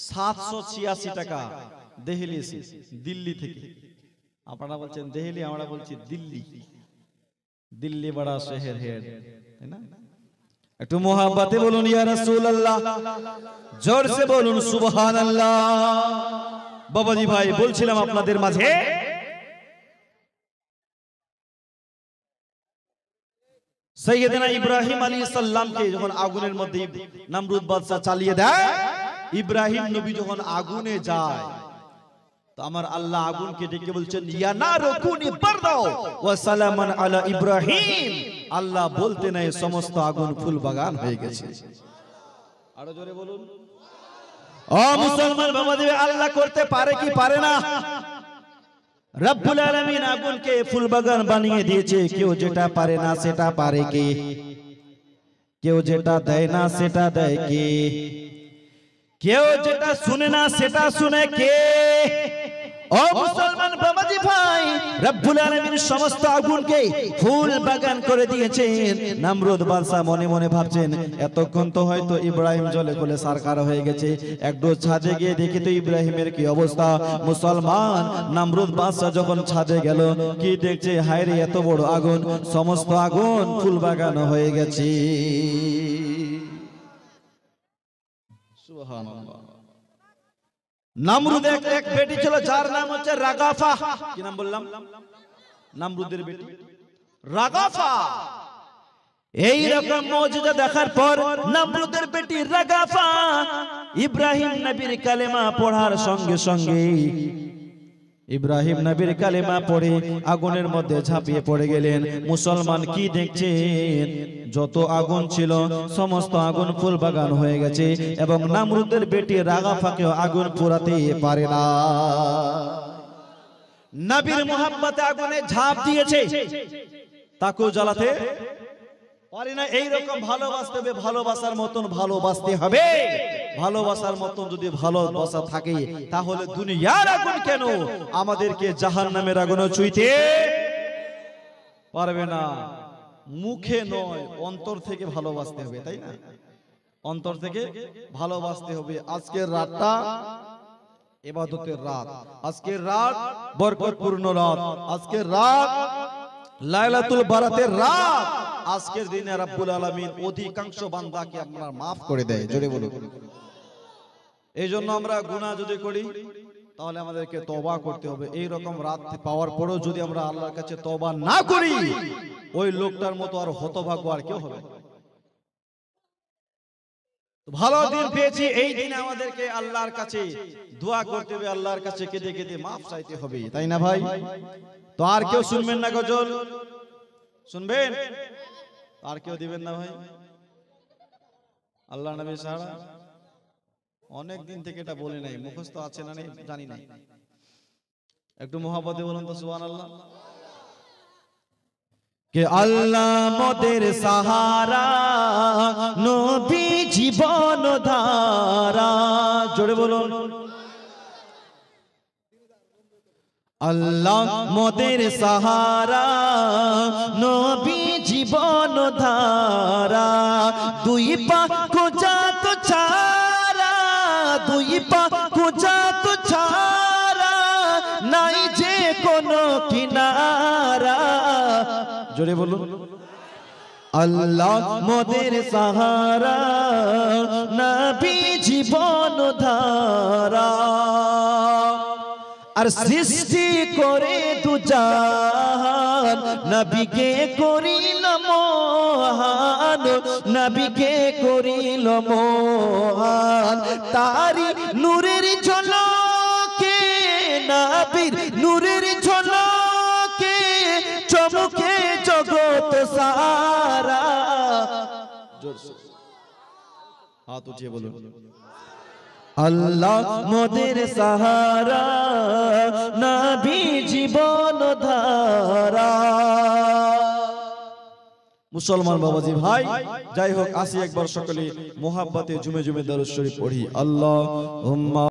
786 টাকা দিল্লি से, দিল্লি থেকে। আপনারা বলছেন দিল্লি, আমরা বলছি দিল্লি। দিল্লি বড়া শহর है, তাই না? একটু মোহাব্বতে বলুন ইয়া রাসূলুল্লাহ, জোর সে বলুন সুবহানাল্লাহ। বাবাজি ভাই বলছিলাম আপনাদের মাঝে, সৈয়দনা ইব্রাহিম আলাইহিস সালামকে যখন আগুনের মধ্যে নমরুদ বাদশা চালিয়ে দেয়, ইব্রাহিম নবী যখন আগুনে যায়, তো আমার আল্লাহ আগুনকে ডেকে বলছেন ইয়া নারু কুনি বারদাও ওয়া সালামান আলা ইব্রাহিম। আল্লাহ বলতে নাই সমস্ত আগুন ফুল বাগান হয়ে গেছে। আরো জোরে বলুন। ও মুসলমান বাবাজি, আল্লাহ করতে পারে কি পারে না? রব্বুল আলামিন আগুনকে ফুল বাগান বানিয়ে দিয়েছে। কেউ যেটা পারে না সেটা পারে কে? কেউ যেটা দেয় না সেটা দেয় কে? কেউ যেটা শুনে না সেটা শুনে কে? ও মুসলমান বাবাজি ভাই, রব্বুল আলামিন সমস্ত আগুনকে ফুল বাগান করে দিয়েছেন। নমরুদ বাদশা মনে মনে ভাবছেন এতক্ষণ তো হয়তো ইব্রাহিম জলে কোলে সারকার হয়ে গেছে, একটু ছাদে গিয়ে দেখি তো ইব্রাহিমের কি অবস্থা। মুসলমান নমরুদ বাদশা যখন ছাদে গেল, কি দেখছে, হায়রে এত বড় আগুন, সমস্ত আগুন ফুল বাগান হয়ে গেছে। সুবহানাল্লাহ। নমরুদের এক বেটি ছিল যার নাম হচ্ছে রাগাফা। কি নাম বললাম? নমরুদের বেটি রাগাফা। এই রকম মুজিজা দেখার পর নমরুদের বেটি রাগাফা ইব্রাহিম নবীর কালেমা পড়ার সঙ্গে সঙ্গে ইব্রাহিম নবীর কালেমা পড়ে আগুনের মধ্যে ঝাঁপিয়ে পড়ে গেলেন। মুসলমান কি দেখছেন, যত আগুন ছিল সমস্ত আগুন ফুল বাগান হয়ে গেছে এবং নমরুদের বেটি রাগাফাকে আগুন পোড়াতে পারে না। নবীর মোহাব্বতে আগুনে ঝাঁপ দিয়েছে, তাকেও জ্বালাতে পারে না। এইরকম ভালোবাসতে হবে, ভালোবাসার মতন ভালোবাসতে হবে। ভালোবাসার মতন যদি ভালোবাসা থাকে তাহলে দুনিয়ার আগুন কেন আমাদেরকে জাহান্নামের আগুনও ছুঁইতে পারবে না। মুখে নয়, অন্তর থেকে ভালোবাসতে হবে, তাই না? অন্তর থেকে ভালোবাসতে হবে। আজকের রাতটা ইবাদতের রাত, আজকের রাত বরকতপূর্ণ রাত, আজকের রাত লাইলাতুল বারাতের রাত। আজকের দিনে রব্বুল আলামিন অধিকাংশ বান্দাকে আপনার maaf করে দেয়, জোরে বলুন। এই জন্য আমরা গুনাহ যদি করি তাহলে আমাদেরকে তওবা করতে হবে। এই রকম রাত পাওয়ার পরেও যদি আমরা আল্লাহর কাছে তওবা না করি, ওই লোকটার মতো আর হতভাগ্য আর কেউ হবে। ভালো দিন পেয়েছি, এই দিনে আমাদেরকে আল্লাহর কাছে দোয়া করতে হবে, আল্লাহর কাছে কেঁদে কেঁদে মাফ চাইতে হবে, তাই না ভাই? তো আর কেউ শুনবেন না গজল? শুনবেন? আর কেউ দিবেন না ভাই? আল্লাহ নবী ছাড়া অনেক দিন থেকে এটা বলে নাই, মুখস্থ আছে না নেই জানি নাই। একটু মোহাব্বতে বলুন তো সুবহানাল্লাহ। কে আল্লাহ মোদের সাহারা, নবী জীবন ধারা, জোরে বলুন। আল্লাহ মোদের সাহারা, নবী জীবন ধারা, দুই পা কোজা তো ছাড়া, দুই পা কোজা তো ছাড়া, নাই যে কোনো কিনারা, জোরে বলুন। আল্লাহ মোদের সাহারা, নবী জীবন ধারা, আর সৃষ্টি করে দু জাহান, নবীকে করিল মহান, নবীকে করিল মহান, তারি নূরের ঝলকে, নবীর নূরের ঝলকে চমকে জগৎ সারা। হাত উঠিয়ে বলুন। আল্লাহ মোদের সাহারা, নবী জীবন ধারা। মুসলমান বাবাজি ভাই, যাই হোক, আসি একবার সকলে মোহাব্বতে জুমে জুমে দরুদ শরীফ পড়ি। আল্লাহুম্মা